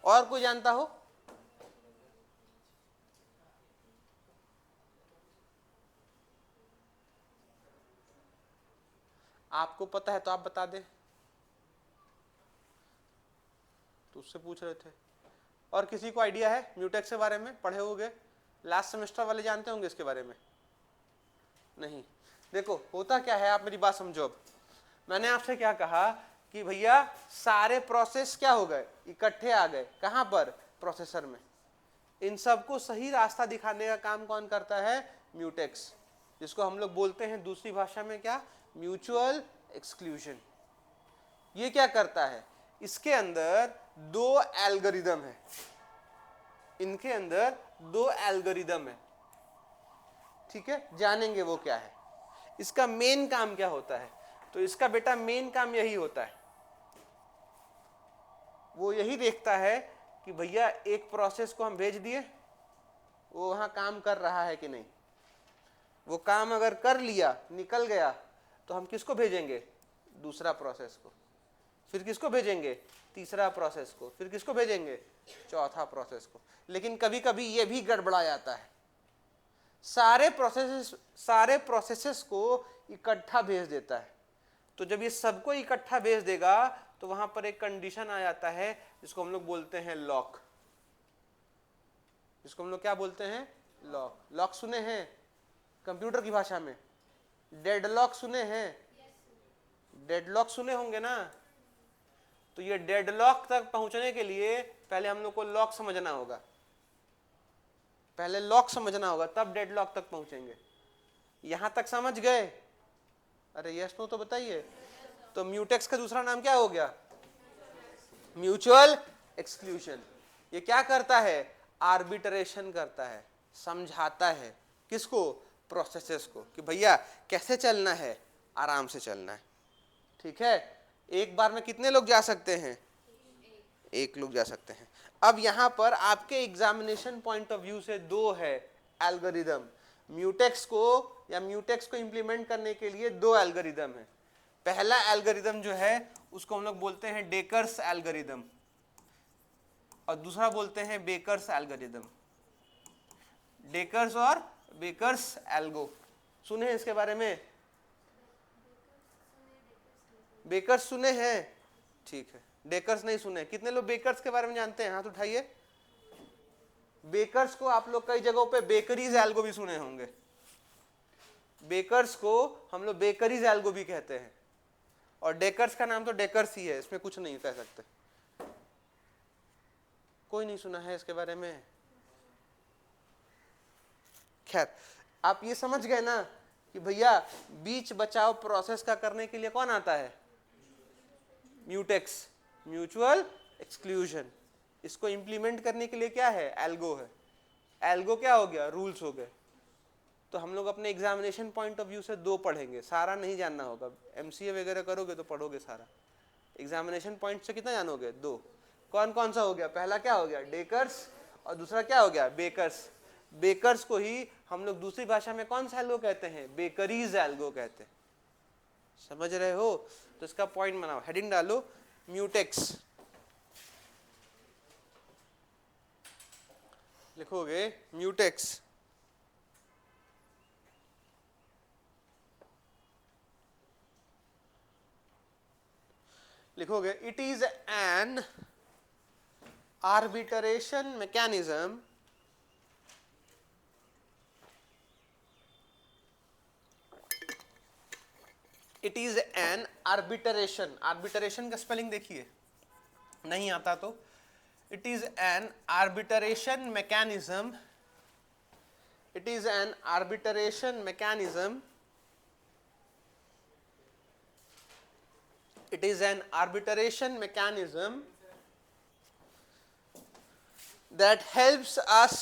और कोई जानता हो? आपको पता है तो आप बता दें, तो उससे पूछ रहे थे। और किसी को आइडिया है म्यूटेक्स के बारे में, पढ़े होंगे, लास्ट सेमेस्टर वाले जानते होंगे इसके बारे में? नहीं। देखो होता क्या है, आप मेरी बात समझो। अब मैंने आपसे क्या कहा कि भैया सारे प्रोसेस क्या हो गए, इकट्ठे आ गए, कहां पर, प्रोसेसर में। इन सबको सही रास्ता दिखाने का काम कौन करता है, म्यूटेक्स, जिसको हम लोग बोलते हैं दूसरी भाषा में क्या, म्यूचुअल एक्सक्लूजन। ये क्या करता है, इसके अंदर दो एल्गोरिदम है, इनके अंदर दो एल्गोरिदम है, ठीक है, जानेंगे वो क्या है, इसका मेन काम क्या होता है। तो इसका बेटा मेन काम यही होता है, वो यही देखता है कि भैया एक प्रोसेस को हम भेज दिए, वो वहां काम कर रहा है कि नहीं। वो काम अगर कर लिया, निकल गया, तो हम किसको भेजेंगे, दूसरा प्रोसेस को, फिर किसको भेजेंगे, तीसरा प्रोसेस को, फिर किसको भेजेंगे, चौथा प्रोसेस को। लेकिन कभी कभी ये भी गड़बड़ा जाता है, सारे प्रोसेसेस को इकट्ठा भेज देता है। तो जब ये सबको इकट्ठा भेज देगा तो वहां पर एक कंडीशन आ जाता है जिसको हम लोग बोलते हैं लॉक, जिसको हम लोग क्या बोलते हैं, लॉक। लॉक सुने हैं कंप्यूटर की भाषा में? डेडलॉक सुने हैं? डेडलॉक सुने होंगे ना। तो ये डेडलॉक तक पहुंचने के लिए पहले हम लोग को लॉक समझना होगा, पहले लॉक समझना होगा, तब डेडलॉक तक पहुंचेंगे। यहां तक समझ गए? अरे यस नो तो बताइए। तो म्यूटेक्स का दूसरा नाम क्या हो गया, म्यूचुअल एक्सक्लूजन। ये क्या करता है, आर्बिट्रेशन करता है, समझाता है, किसको, प्रोसेसेस को, कि भैया कैसे चलना है, आराम से चलना है, ठीक है। एक बार में कितने लोग जा सकते हैं, एक लोग जा सकते हैं। अब यहां पर आपके एग्जामिनेशन पॉइंट ऑफ व्यू से दो है एल्गोरिदम, म्यूटेक्स को या म्यूटेक्स को इंप्लीमेंट करने के लिए दो एल्गोरिदम है। पहला एल्गोरिदम जो है उसको हम लोग बोलते हैं डेकर्स एल्गोरिदम, और दूसरा बोलते हैं बेकर्स एल्गोरिदम। डेकर्स और बेकर्स एल्गो, सुने हैं इसके बारे में? बेकर्स सुने हैं, ठीक है। डेकर्स नहीं सुने, कितने लोग बेकर्स के बारे में जानते हैं, हाथ उठाइए। बेकर्स को आप लोग कई जगहों पे बेकरीज एल्गो भी सुने होंगे, बेकर्स को हम लोग बेकरीज एल्गो भी कहते हैं, और डेकर्स का नाम तो डेकर्स ही है, इसमें कुछ नहीं कह सकते। कोई नहीं सुना है इसके बारे में? खैर, आप ये समझ गए ना कि भैया बीच बचाव प्रोसेस का करने के लिए कौन आता है, म्यूटेक्स, म्यूचुअल एक्सक्लूजन। इसको इंप्लीमेंट करने के लिए क्या है, एल्गो है। एल्गो क्या हो गया, रूल्स हो गए। तो हम लोग अपने एग्जामिनेशन पॉइंट ऑफ व्यू से दो पढ़ेंगे, सारा नहीं जानना होगा, एमसीए वगैरह करोगे तो पढ़ोगे सारा। एग्जामिनेशन पॉइंट से कितना जानोगे, दो। कौन कौन सा हो गया? पहला क्या हो गया? डेकर्स, और दूसरा क्या हो गया? बेकर्स। बेकर्स को ही हम लोग दूसरी भाषा में कौन सा एल्गो कहते हैं? बेकरीज एल्गो कहते हैं। समझ रहे हो? तो इसका पॉइंट बनाओ, हेडिंग डालो म्यूटेक्स, लिखोगे म्यूटेक्स। लिखोगे it is an arbitration mechanism it is an arbitration. Arbitration का स्पेलिंग देखिए, नहीं आता तो it is an arbitration mechanism, it is an arbitration mechanism, it is an arbitration mechanism that helps us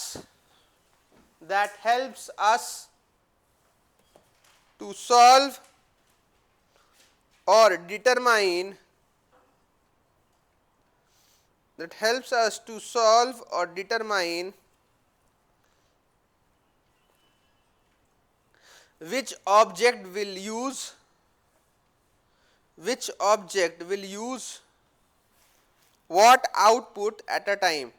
to solve or determine which object will use what output at a time.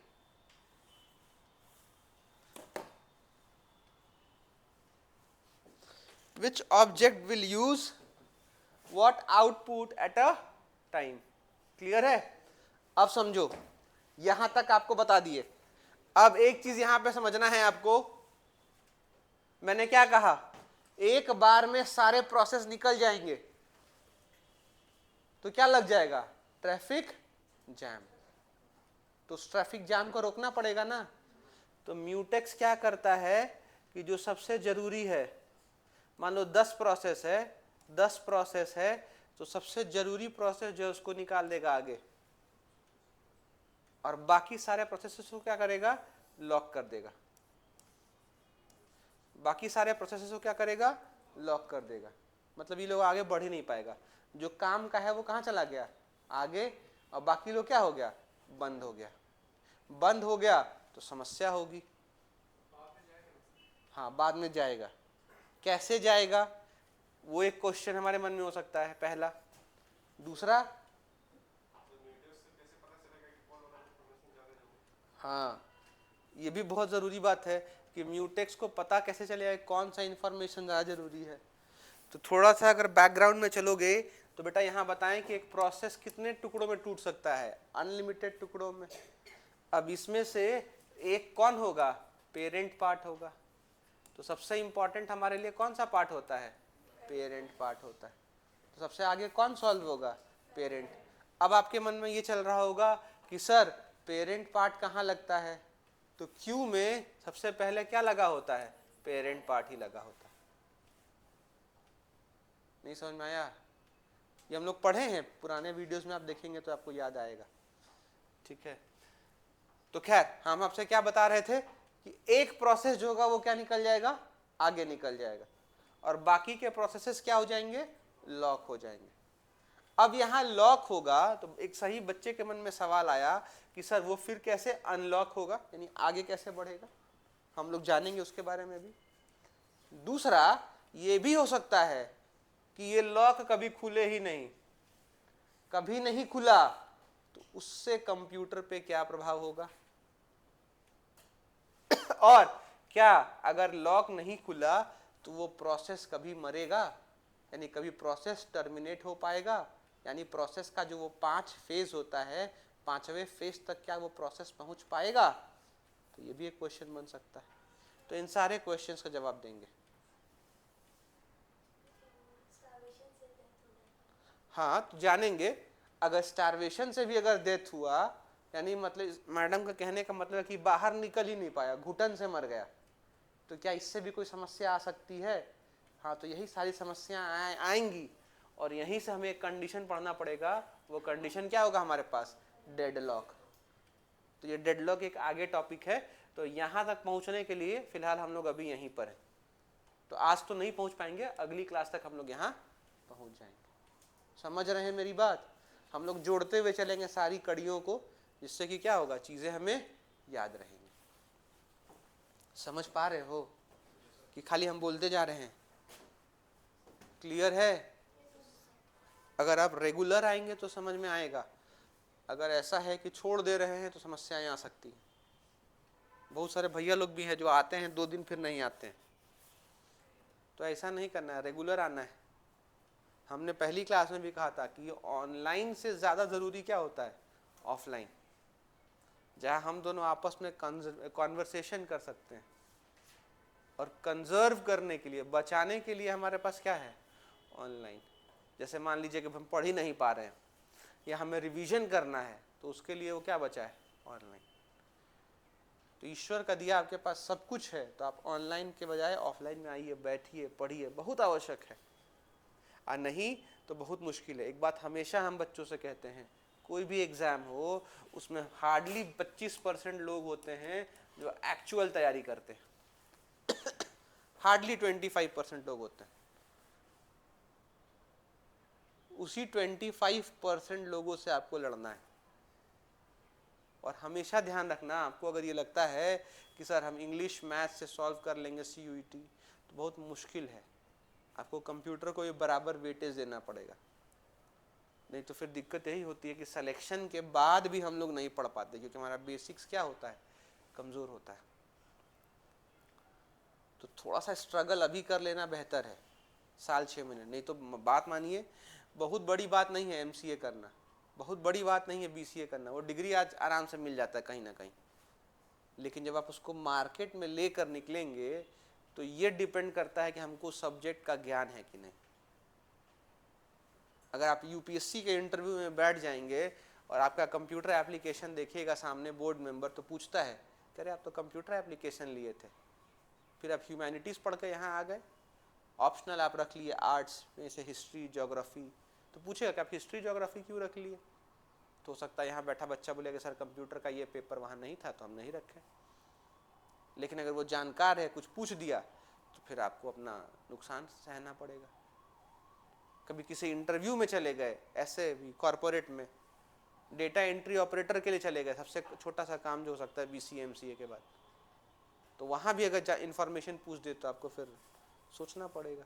Which object will use what output at a time. Clear है? अब समझो, यहां तक आपको बता दिए। अब एक चीज यहां पे समझना है आपको, मैंने क्या कहा? एक बार में सारे प्रोसेस निकल जाएंगे तो क्या लग जाएगा? Traffic jam. तो ट्रैफिक जैम को रोकना पड़ेगा ना। तो म्यूटेक्स क्या करता है कि जो सबसे जरूरी है, मान लो 10 प्रोसेस है, तो सबसे जरूरी प्रोसेस जो है उसको निकाल देगा आगे, और बाकी सारे प्रोसेसेस को क्या करेगा? लॉक कर देगा। बाकी सारे प्रोसेसेस को क्या करेगा? लॉक कर देगा। मतलब ये लोग आगे बढ़ ही नहीं पाएगा। जो काम का है वो कहाँ चला गया? आगे, और बाकी लोग क्या हो गया? बंद हो गया। बंद हो गया तो समस्या होगी। हाँ, बाद में जाएगा। कैसे जाएगा? वो एक क्वेश्चन हमारे मन में हो सकता है, पहला। दूसरा, हाँ, ये भी बहुत जरूरी बात है कि म्यूटेक्स को पता कैसे चलेगा कौन सा इंफॉर्मेशन ज्यादा जरूरी है। तो थोड़ा सा अगर बैकग्राउंड में चलोगे तो बेटा यहाँ बताएं कि एक प्रोसेस कितने टुकड़ों में टूट सकता है? अनलिमिटेड टुकड़ों में। अब इसमें से एक कौन होगा? पेरेंट पार्ट होगा। तो सबसे इंपॉर्टेंट हमारे लिए कौन सा पार्ट होता है? पेरेंट पार्ट होता है। तो सबसे आगे कौन सॉल्व होगा? पेरेंट। अब आपके मन में ये चल रहा होगा कि सर पेरेंट पार्ट कहाँ लगता है? तो क्यू में सबसे पहले क्या लगा होता है? पेरेंट पार्ट ही लगा होता है। नहीं समझ में आया? ये हम लोग पढ़े हैं पुराने वीडियोस में, आप देखेंगे तो आपको याद आएगा। ठीक है, तो खैर हम आपसे क्या बता रहे थे कि एक प्रोसेस जो होगा वो क्या निकल जाएगा? आगे निकल जाएगा, और बाकी के प्रोसेसेस क्या हो जाएंगे? लॉक हो जाएंगे। अब यहाँ लॉक होगा तो एक सही बच्चे के मन में सवाल आया कि सर वो फिर कैसे अनलॉक होगा, यानी आगे कैसे बढ़ेगा? हम लोग जानेंगे उसके बारे में भी। दूसरा, ये भी हो सकता है कि ये लॉक कभी खुले ही नहीं, कभी नहीं खुला, तो उससे कंप्यूटर पे क्या प्रभाव होगा? और क्या अगर लॉक नहीं खुला तो वो प्रोसेस कभी मरेगा, यानी कभी प्रोसेस टर्मिनेट हो पाएगा? यानी प्रोसेस का जो वो 5 फेज होता है, 5वें फेज तक क्या वो प्रोसेस पहुंच पाएगा? तो ये भी एक क्वेश्चन बन सकता है। तो इन सारे क्वेश्चंस का जवाब देंगे। हाँ, तो जानेंगे। अगर स्टारवेशन से भी अगर डेथ हुआ, यानी मतलब मैडम का कहने का मतलब है कि बाहर निकल ही नहीं पाया, घुटन से मर गया, तो क्या इससे भी कोई समस्या आ सकती है? हाँ, तो यही सारी समस्याएं आएंगी, और यहीं से हमें एक कंडीशन पढ़ना पड़ेगा। वो कंडीशन क्या होगा हमारे पास? डेडलॉक। तो ये डेडलॉक एक आगे टॉपिक है। तो यहाँ तक पहुँचने के लिए फिलहाल हम लोग अभी यहीं पर हैं। तो आज तो नहीं पहुँच पाएंगे, अगली क्लास तक हम लोग यहाँ पहुँच जाएंगे। समझ रहे हैं मेरी बात? हम लोग जोड़ते हुए चलेंगे सारी कड़ियों को, जिससे कि क्या होगा, चीजें हमें याद रहेंगी। समझ पा रहे हो कि खाली हम बोलते जा रहे हैं? क्लियर है? अगर आप रेगुलर आएंगे तो समझ में आएगा, अगर ऐसा है कि छोड़ दे रहे हैं तो समस्याएं आ सकती हैं। बहुत सारे भैया लोग भी हैं जो आते हैं 2 दिन फिर नहीं आते हैं। तो ऐसा नहीं करना है, रेगुलर आना है। हमने पहली क्लास में भी कहा था कि ऑनलाइन से ज़्यादा ज़रूरी क्या होता है, ऑफलाइन, जहाँ हम दोनों आपस में कॉन्वर्सेशन कर सकते हैं। और कंजर्व करने के लिए, बचाने के लिए हमारे पास क्या है, ऑनलाइन। जैसे मान लीजिए कि हम पढ़ ही नहीं पा रहे हैं या हमें रिवीजन करना है, तो उसके लिए वो क्या बचा है, ऑनलाइन। तो ईश्वर का दिया आपके पास सब कुछ है, तो आप ऑनलाइन के बजाय ऑफलाइन में आइए, बैठिए, पढ़िए, बहुत आवश्यक है। और नहीं तो बहुत मुश्किल है। एक बात हमेशा हम बच्चों से कहते हैं, कोई भी एग्जाम हो उसमें हार्डली 25% लोग होते हैं जो एक्चुअल तैयारी करते हैं, हार्डली 25% लोग होते हैं। उसी 25% लोगों से आपको लड़ना है। और हमेशा ध्यान रखना, आपको अगर ये लगता है कि सर हम इंग्लिश मैथ से सॉल्व कर लेंगे CUET, तो बहुत मुश्किल है। आपको कंप्यूटर को ये बराबर वेटेज देना पड़ेगा, नहीं तो फिर दिक्कत यही होती है कि सिलेक्शन के बाद भी हम लोग नहीं पढ़ पाते, क्योंकि हमारा बेसिक्स क्या होता है, कमज़ोर होता है। तो थोड़ा सा स्ट्रगल अभी कर लेना बेहतर है, साल 6 महीने। नहीं तो बात मानिए, बहुत बड़ी बात नहीं है MCA करना, बहुत बड़ी बात नहीं है BCA करना, वो डिग्री आज आराम से मिल जाता है कहीं ना कहीं। लेकिन जब आप उसको मार्केट में लेकर निकलेंगे तो ये डिपेंड करता है कि हमको सब्जेक्ट का ज्ञान है कि नहीं। अगर आप UPSC के इंटरव्यू में बैठ जाएंगे और आपका कंप्यूटर एप्लीकेशन देखिएगा सामने बोर्ड मेंबर, तो पूछता है, कह रहे आप तो कंप्यूटर एप्लीकेशन लिए थे, फिर आप ह्यूमैनिटीज़ पढ़ के यहाँ आ गए, ऑप्शनल आप रख लिए आर्ट्स में से हिस्ट्री ज्योग्राफी, तो पूछेगा कि आप हिस्ट्री ज्योग्राफी क्यों रख लिए। तो हो सकता है यहाँ बैठा बच्चा बोलेगा सर कंप्यूटर का ये पेपर वहाँ नहीं था तो हम नहीं रखे। लेकिन अगर वो जानकार है, कुछ पूछ दिया, तो फिर आपको अपना नुकसान सहना पड़ेगा। कभी किसी इंटरव्यू में चले गए, ऐसे भी कॉरपोरेट में डेटा एंट्री ऑपरेटर के लिए चले गए, सबसे छोटा सा काम जो हो सकता है BCA MCA के बाद, तो वहाँ भी अगर इंफॉर्मेशन पूछ दे तो आपको फिर सोचना पड़ेगा।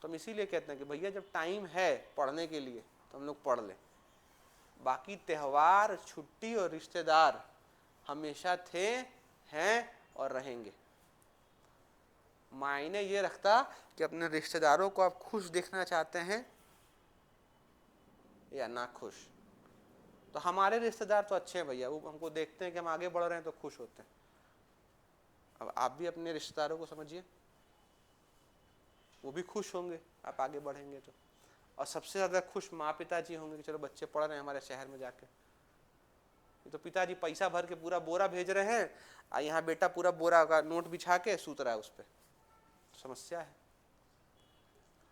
तो हम इसीलिए कहते हैं कि भैया जब टाइम है पढ़ने के लिए तो हम लोग पढ़ लें। बाकी त्यौहार, छुट्टी और रिश्तेदार हमेशा थे, हैं और रहेंगे। मायने ये रखता कि अपने रिश्तेदारों को आप खुश देखना चाहते हैं या ना खुश। तो हमारे रिश्तेदार तो अच्छे हैं भैया, वो हमको देखते हैं कि हम आगे बढ़ रहे हैं तो खुश होते हैं। अब आप भी अपने रिश्तेदारों को समझिए, वो भी खुश होंगे आप आगे बढ़ेंगे तो। और सबसे ज़्यादा खुश माँ पिताजी होंगे कि चलो बच्चे पढ़ रहे हैं हमारे शहर में जाके। तो पिताजी पैसा भर के पूरा बोरा भेज रहे हैं और यहाँ बेटा पूरा बोरा का नोट बिछा के सूत रहा है उस पर, समस्या है।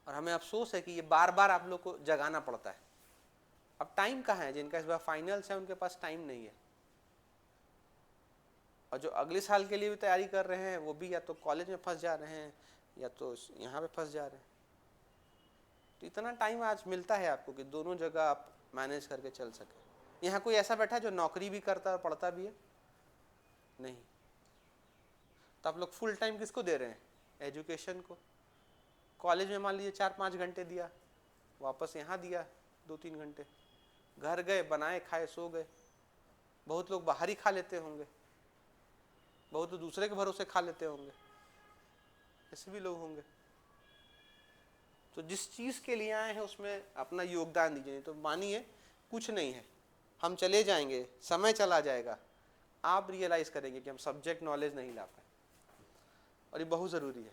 और हमें अफसोस है कि ये बार बार आप लोग को जगाना पड़ता है। अब टाइम कहाँ है, जिनका इस बार फाइनल्स है उनके पास टाइम नहीं है, और जो अगले साल के लिए भी तैयारी कर रहे हैं वो भी या तो कॉलेज में फंस जा रहे हैं या तो यहाँ पे फंस जा रहे हैं। तो इतना टाइम आज मिलता है आपको कि दोनों जगह आप मैनेज करके चल सके। यहाँ कोई ऐसा बैठा है जो नौकरी भी करता है और पढ़ता भी है? नहीं। तो आप लोग फुल टाइम किसको दे रहे हैं, एजुकेशन को। कॉलेज में मान लीजिए 4-5 घंटे दिया, वापस यहाँ दिया 2-3 घंटे, घर गए, बनाए, खाए, सो गए। बहुत लोग बाहर ही खा लेते होंगे, बहुत लोग दूसरे के भरोसे खा लेते होंगे, ऐसे भी लोग होंगे। तो जिस चीज़ के लिए आए हैं उसमें अपना योगदान दीजिए। तो मानिए कुछ नहीं है, हम चले जाएंगे, समय चला जाएगा, आप रियलाइज़ करेंगे कि हम सब्जेक्ट नॉलेज नहीं ला पाए, और ये बहुत ज़रूरी है।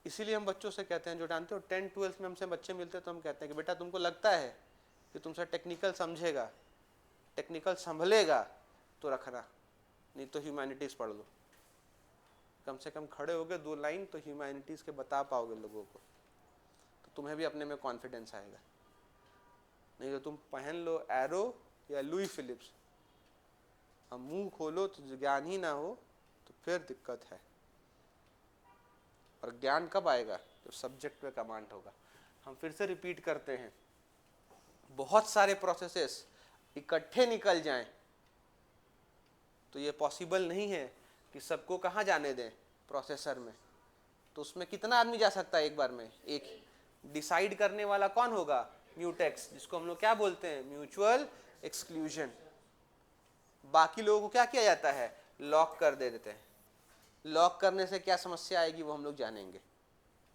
इसीलिए हम बच्चों से कहते हैं, जो जानते हो 10th-12th में हमसे बच्चे मिलते हैं तो हम कहते हैं कि बेटा तुमको लगता है कि तुमसे टेक्निकल समझेगा, टेक्निकल संभलेगा तो रखना, नहीं तो ह्यूमैनिटीज़ पढ़ लो। कम से कम खड़े होगे 2 लाइन तो ह्यूमैनिटीज़ के बता पाओगे लोगों को, तो तुम्हें भी अपने में कॉन्फिडेंस आएगा। नहीं तो तुम पहन लो एरो या लुई फिलिप्स, अब मुंह खोलो तो ज्ञान ही ना हो तो फिर दिक्कत है। और ज्ञान कब आएगा, जब सब्जेक्ट पे कमांड होगा। हम फिर से रिपीट करते हैं, बहुत सारे प्रोसेसेस इकट्ठे निकल जाएं, तो ये पॉसिबल नहीं है कि सबको कहाँ जाने दें, प्रोसेसर में। तो उसमें कितना आदमी जा सकता है एक बार में? एक। डिसाइड करने वाला कौन होगा? म्यूटेक्स, जिसको हम लोग क्या बोलते हैं? Mutual exclusion. बाकी लोगों को क्या किया जाता है? लॉक कर दे देते हैं। लॉक करने से क्या समस्या आएगी वो हम लोग जानेंगे।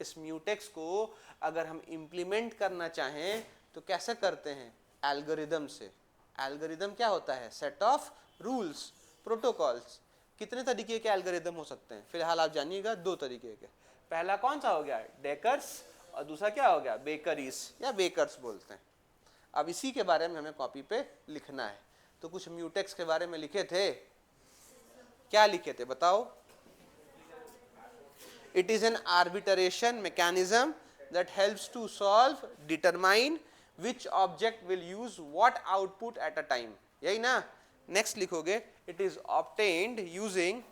इस म्यूटेक्स को अगर हम इंप्लीमेंट करना चाहें तो कैसे करते हैं? एल्गोरिदम से। एल्गोरिदम क्या होता है? Set of rules, protocols. कितने तरीके के एल्गोरिदम हो सकते हैं? फिलहाल आप जानिएगा 2 तरीके के। पहला कौन सा हो गया? डेकर्स, और दूसरा क्या हो गया? बेकरीज या बेकर्स बोलते हैं। अब इसी के बारे में हमें कॉपी पे लिखना है। तो कुछ म्यूटेक्स के बारे में लिखे थे। क्या लिखे थे बताओ? It is an arbitration mechanism that helps to solve, determine which object will use what output at a time. यही ना? नेक्स्ट लिखोगे it is obtained using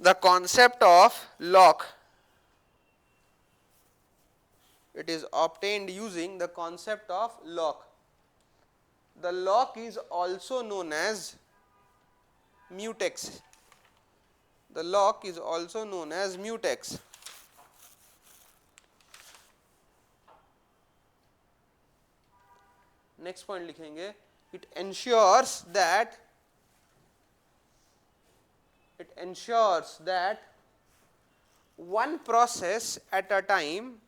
the concept of lock. It is obtained using the concept of lock. The lock is also known as mutex. The lock is also known as mutex. Next point लिखेंगे, it ensures that one process at a time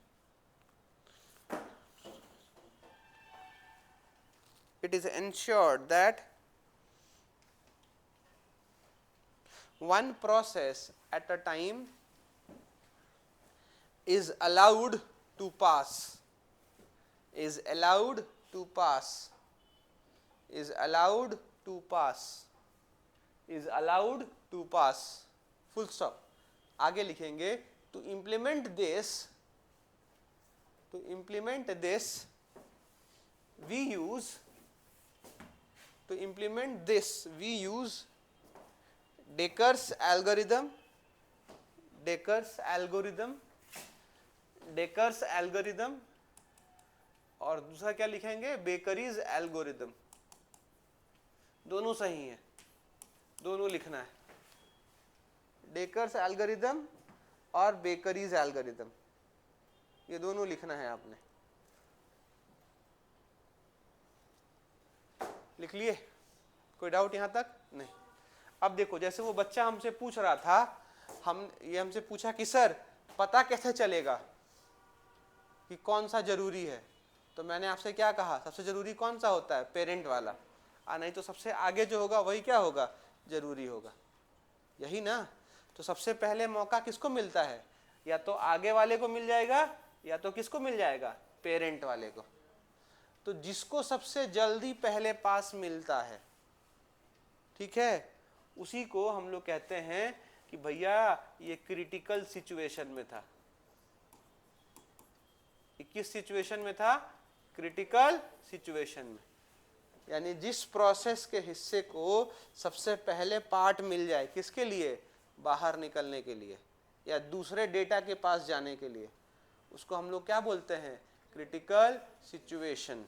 it is ensured that one process at a time is allowed to pass, is allowed to pass, is allowed to pass, is allowed to pass, full stop. आगे लिखेंगे to implement this we use Dekker's algorithm, और दूसरा क्या लिखेंगे? Bakeries algorithm. दोनों सही है, दोनों लिखना है। डेकर्स एल्गोरिदम और बेकरीज एल्गोरिदम, ये दोनों लिखना है आपने। लिख लिए? कोई डाउट यहां तक? नहीं। अब देखो, जैसे वो बच्चा हमसे पूछ रहा था, हमसे पूछा कि सर पता कैसे चलेगा कि कौन सा जरूरी है? तो मैंने आपसे क्या कहा? सबसे जरूरी कौन सा होता है? पेरेंट वाला। नहीं तो सबसे आगे जो होगा वही क्या होगा? जरूरी होगा। यही ना? तो सबसे पहले मौका किसको मिलता है? या तो आगे वाले को मिल जाएगा या तो किसको मिल जाएगा? पेरेंट वाले को। तो जिसको सबसे जल्दी पहले पास मिलता है, ठीक है, उसी को हम लोग कहते हैं कि भैया ये क्रिटिकल सिचुएशन में था। किस सिचुएशन में था? क्रिटिकल सिचुएशन में। यानी जिस प्रोसेस के हिस्से को सबसे पहले पार्ट मिल जाए, किसके लिए? बाहर निकलने के लिए या दूसरे डेटा के पास जाने के लिए, उसको हम लोग क्या बोलते हैं? Critical situation.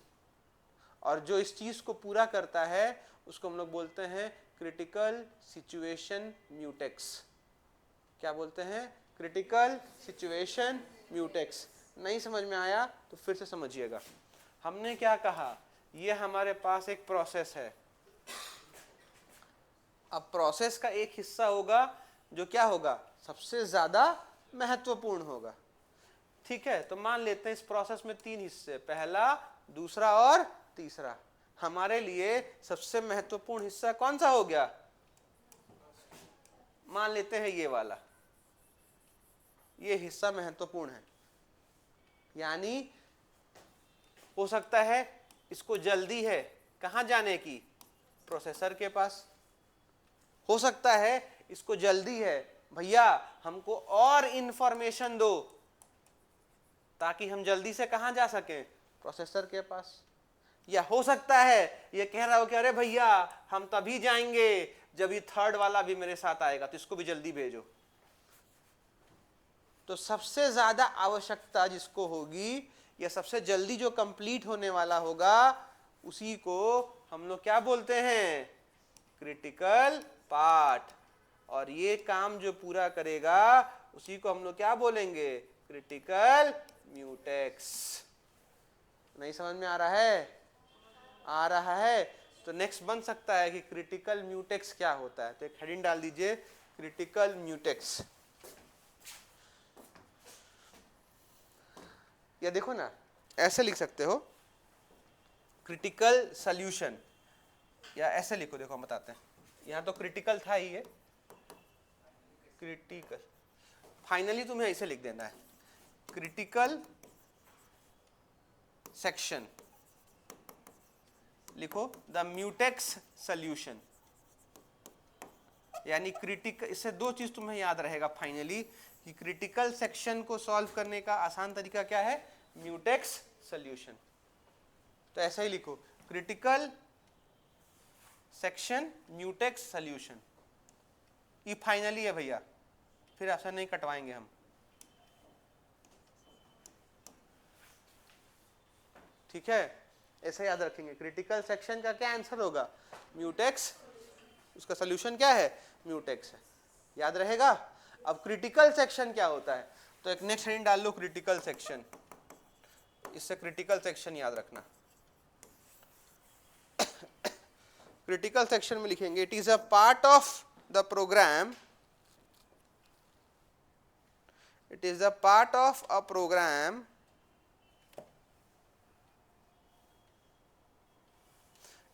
और जो इस चीज को पूरा करता है उसको हम लोग बोलते हैं क्रिटिकल सिचुएशन म्यूटेक्स। क्या बोलते हैं? Critical situation mutex. नहीं समझ में आया तो फिर से समझिएगा। हमने क्या कहा? ये हमारे पास एक प्रोसेस है। अब प्रोसेस का एक हिस्सा होगा जो क्या होगा? सबसे ज्यादा महत्वपूर्ण होगा। ठीक है, तो मान लेते हैं इस प्रोसेस में 3 हिस्से, पहला, दूसरा और तीसरा। हमारे लिए सबसे महत्वपूर्ण हिस्सा कौन सा हो गया? मान लेते हैं ये वाला, ये हिस्सा महत्वपूर्ण है। यानी हो सकता है इसको जल्दी है कहां जाने की? प्रोसेसर के पास। हो सकता है इसको जल्दी है भैया हमको और इंफॉर्मेशन दो ताकि हम जल्दी से कहां जा सकें? प्रोसेसर के पास। या हो सकता है ये कह रहा हो कि अरे भैया हम तभी जाएंगे जब ये थर्ड वाला भी मेरे साथ आएगा तो इसको भी जल्दी भेजो। तो सबसे ज्यादा आवश्यकता जिसको होगी या सबसे जल्दी जो कंप्लीट होने वाला होगा उसी को हम लोग क्या बोलते हैं, क्रिटिकल पार्ट। और ये काम जो पूरा करेगा उसी को हम लोग क्या बोलेंगे, क्रिटिकल म्यूटेक्स। नहीं समझ में आ रहा है? आ रहा है। तो नेक्स्ट बन सकता है कि क्रिटिकल म्यूटेक्स क्या होता है। तो एक हेडिंग डाल दीजिए, क्रिटिकल म्यूटेक्स। या देखो ना, ऐसे लिख सकते हो क्रिटिकल सॉल्यूशन, या ऐसे लिखो, देखो हम बताते हैं। यहां तो क्रिटिकल था ही, है क्रिटिकल, फाइनली तुम्हें ऐसे लिख देना है, क्रिटिकल सेक्शन लिखो, द म्यूटेक्स सॉल्यूशन। यानी क्रिटिकल, इससे दो चीज तुम्हें याद रहेगा फाइनली कि क्रिटिकल सेक्शन को सॉल्व करने का आसान तरीका क्या है, म्यूटेक्स सॉल्यूशन। तो ऐसा ही लिखो, क्रिटिकल सेक्शन म्यूटेक्स सॉल्यूशन। ये फाइनली है भैया, फिर ऐसा नहीं कटवाएंगे हम। ठीक है, ऐसा याद रखेंगे। क्रिटिकल सेक्शन का क्या आंसर होगा, म्यूटेक्स। उसका सॉल्यूशन क्या है, म्यूटेक्स है। याद रहेगा। अब क्रिटिकल सेक्शन क्या होता है, तो एक नेक्स्ट हेडिंग डाल लो, क्रिटिकल सेक्शन। इससे क्रिटिकल सेक्शन याद रखना। क्रिटिकल सेक्शन में लिखेंगे, it is a part of the program, it is a part of a program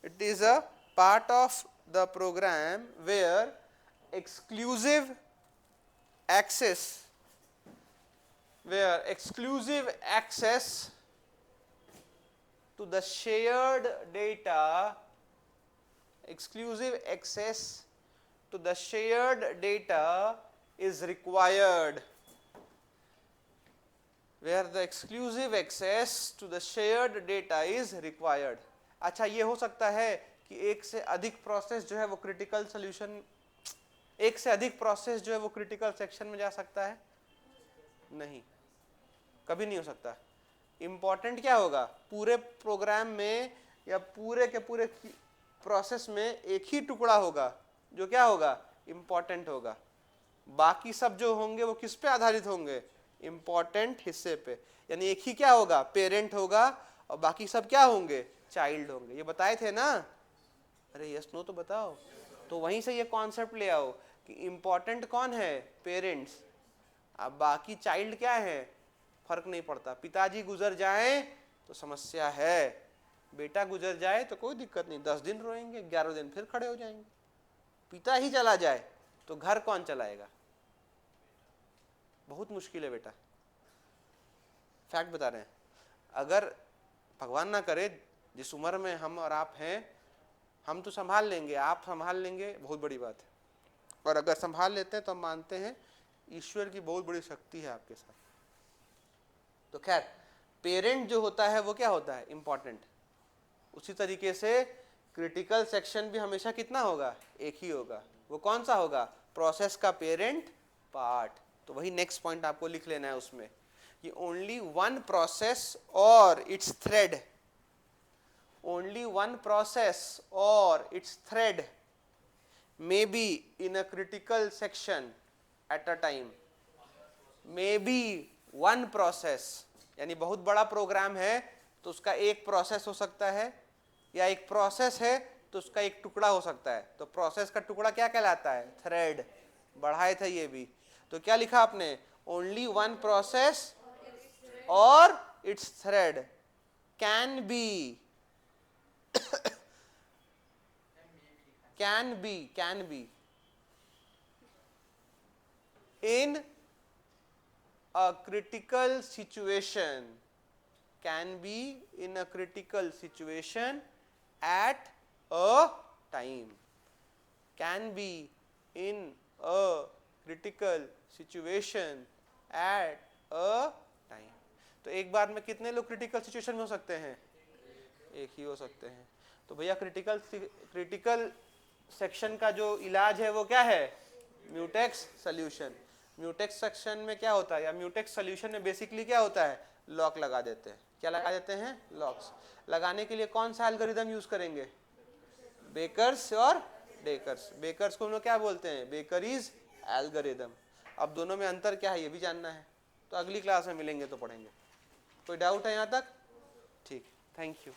it is a part of the program where exclusive access to the shared data, exclusive access to the shared data is required, where the exclusive access to the shared data is required। अच्छा, ये हो सकता है कि एक से अधिक process जो है वो क्रिटिकल सॉल्यूशन, एक से अधिक प्रोसेस जो है वो क्रिटिकल सेक्शन में जा सकता है? नहीं, कभी नहीं हो सकता। इंपॉर्टेंट क्या होगा, पूरे प्रोग्राम में या पूरे के पूरे प्रोसेस में एक ही टुकड़ा होगा जो क्या होगा, इंपॉर्टेंट होगा। बाकी सब जो होंगे वो किस पे आधारित होंगे, इंपॉर्टेंट हिस्से पे। यानी एक ही क्या होगा, पेरेंट होगा, और बाकी सब क्या होंगे, चाइल्ड होंगे। ये बताए थे ना? अरे यस नो तो बताओ। तो वहीं से ये कॉन्सेप्ट ले आओ कि इंपॉर्टेंट कौन है, पेरेंट्स। अब बाकी चाइल्ड क्या है, फर्क नहीं पड़ता। पिताजी गुजर जाए तो समस्या है, बेटा गुजर जाए तो कोई दिक्कत नहीं, 10 दिन रोएंगे, 11 दिन फिर खड़े हो जाएंगे। पिता ही चला जाए तो घर कौन चलाएगा, बहुत मुश्किल है बेटा। फैक्ट बता रहे हैं। अगर भगवान ना करे जिस उम्र में हम और आप हैं, हम तो संभाल लेंगे, आप संभाल लेंगे, बहुत बड़ी बात है। और अगर संभाल लेते हैं तो हम मानते हैं ईश्वर की बहुत बड़ी शक्ति है आपके साथ। तो खैर, पेरेंट जो होता है वो क्या होता है, इंपॉर्टेंट। उसी तरीके से क्रिटिकल सेक्शन भी हमेशा कितना होगा, एक ही होगा। वो कौन सा होगा, प्रोसेस का पेरेंट पार्ट। तो वही नेक्स्ट पॉइंट आपको लिख लेना है उसमें कि ओनली वन प्रोसेस और it's thread, only one process or its thread may be in a critical section at a time। may be one process, यानी बहुत बड़ा प्रोग्राम है तो उसका एक प्रोसेस हो सकता है, या एक प्रोसेस है तो उसका एक टुकड़ा हो सकता है। तो प्रोसेस का टुकड़ा क्या कहलाता है, थ्रेड। बढ़ाए थे ये भी। तो क्या लिखा आपने, ओनली वन प्रोसेस और it's thread can be can be in a critical situation, can be in a critical situation at a time, can be in a critical situation at a time। तो एक बार में कितने लोग critical situation में हो सकते हैं, एक ही हो सकते हैं। तो भैया क्रिटिकल सेक्शन का जो इलाज है वो क्या है, म्यूटेक्स सॉल्यूशन। म्यूटेक्स सेक्शन में क्या होता है, या म्यूटेक्स सॉल्यूशन में बेसिकली क्या होता है, लॉक लगा देते हैं। क्या लगा देते हैं, लॉक्स। लगाने के लिए कौन सा एल्गोरिदम यूज करेंगे, बेकर्स और डेकर्स। बेकर्स को हम लोग क्या बोलते हैं, बेकरीज एल्गोरिदम। अब दोनों में अंतर क्या है ये भी जानना है, तो अगली क्लास में मिलेंगे तो पढ़ेंगे। कोई डाउट है यहाँ तक, ठीक, थैंक यू।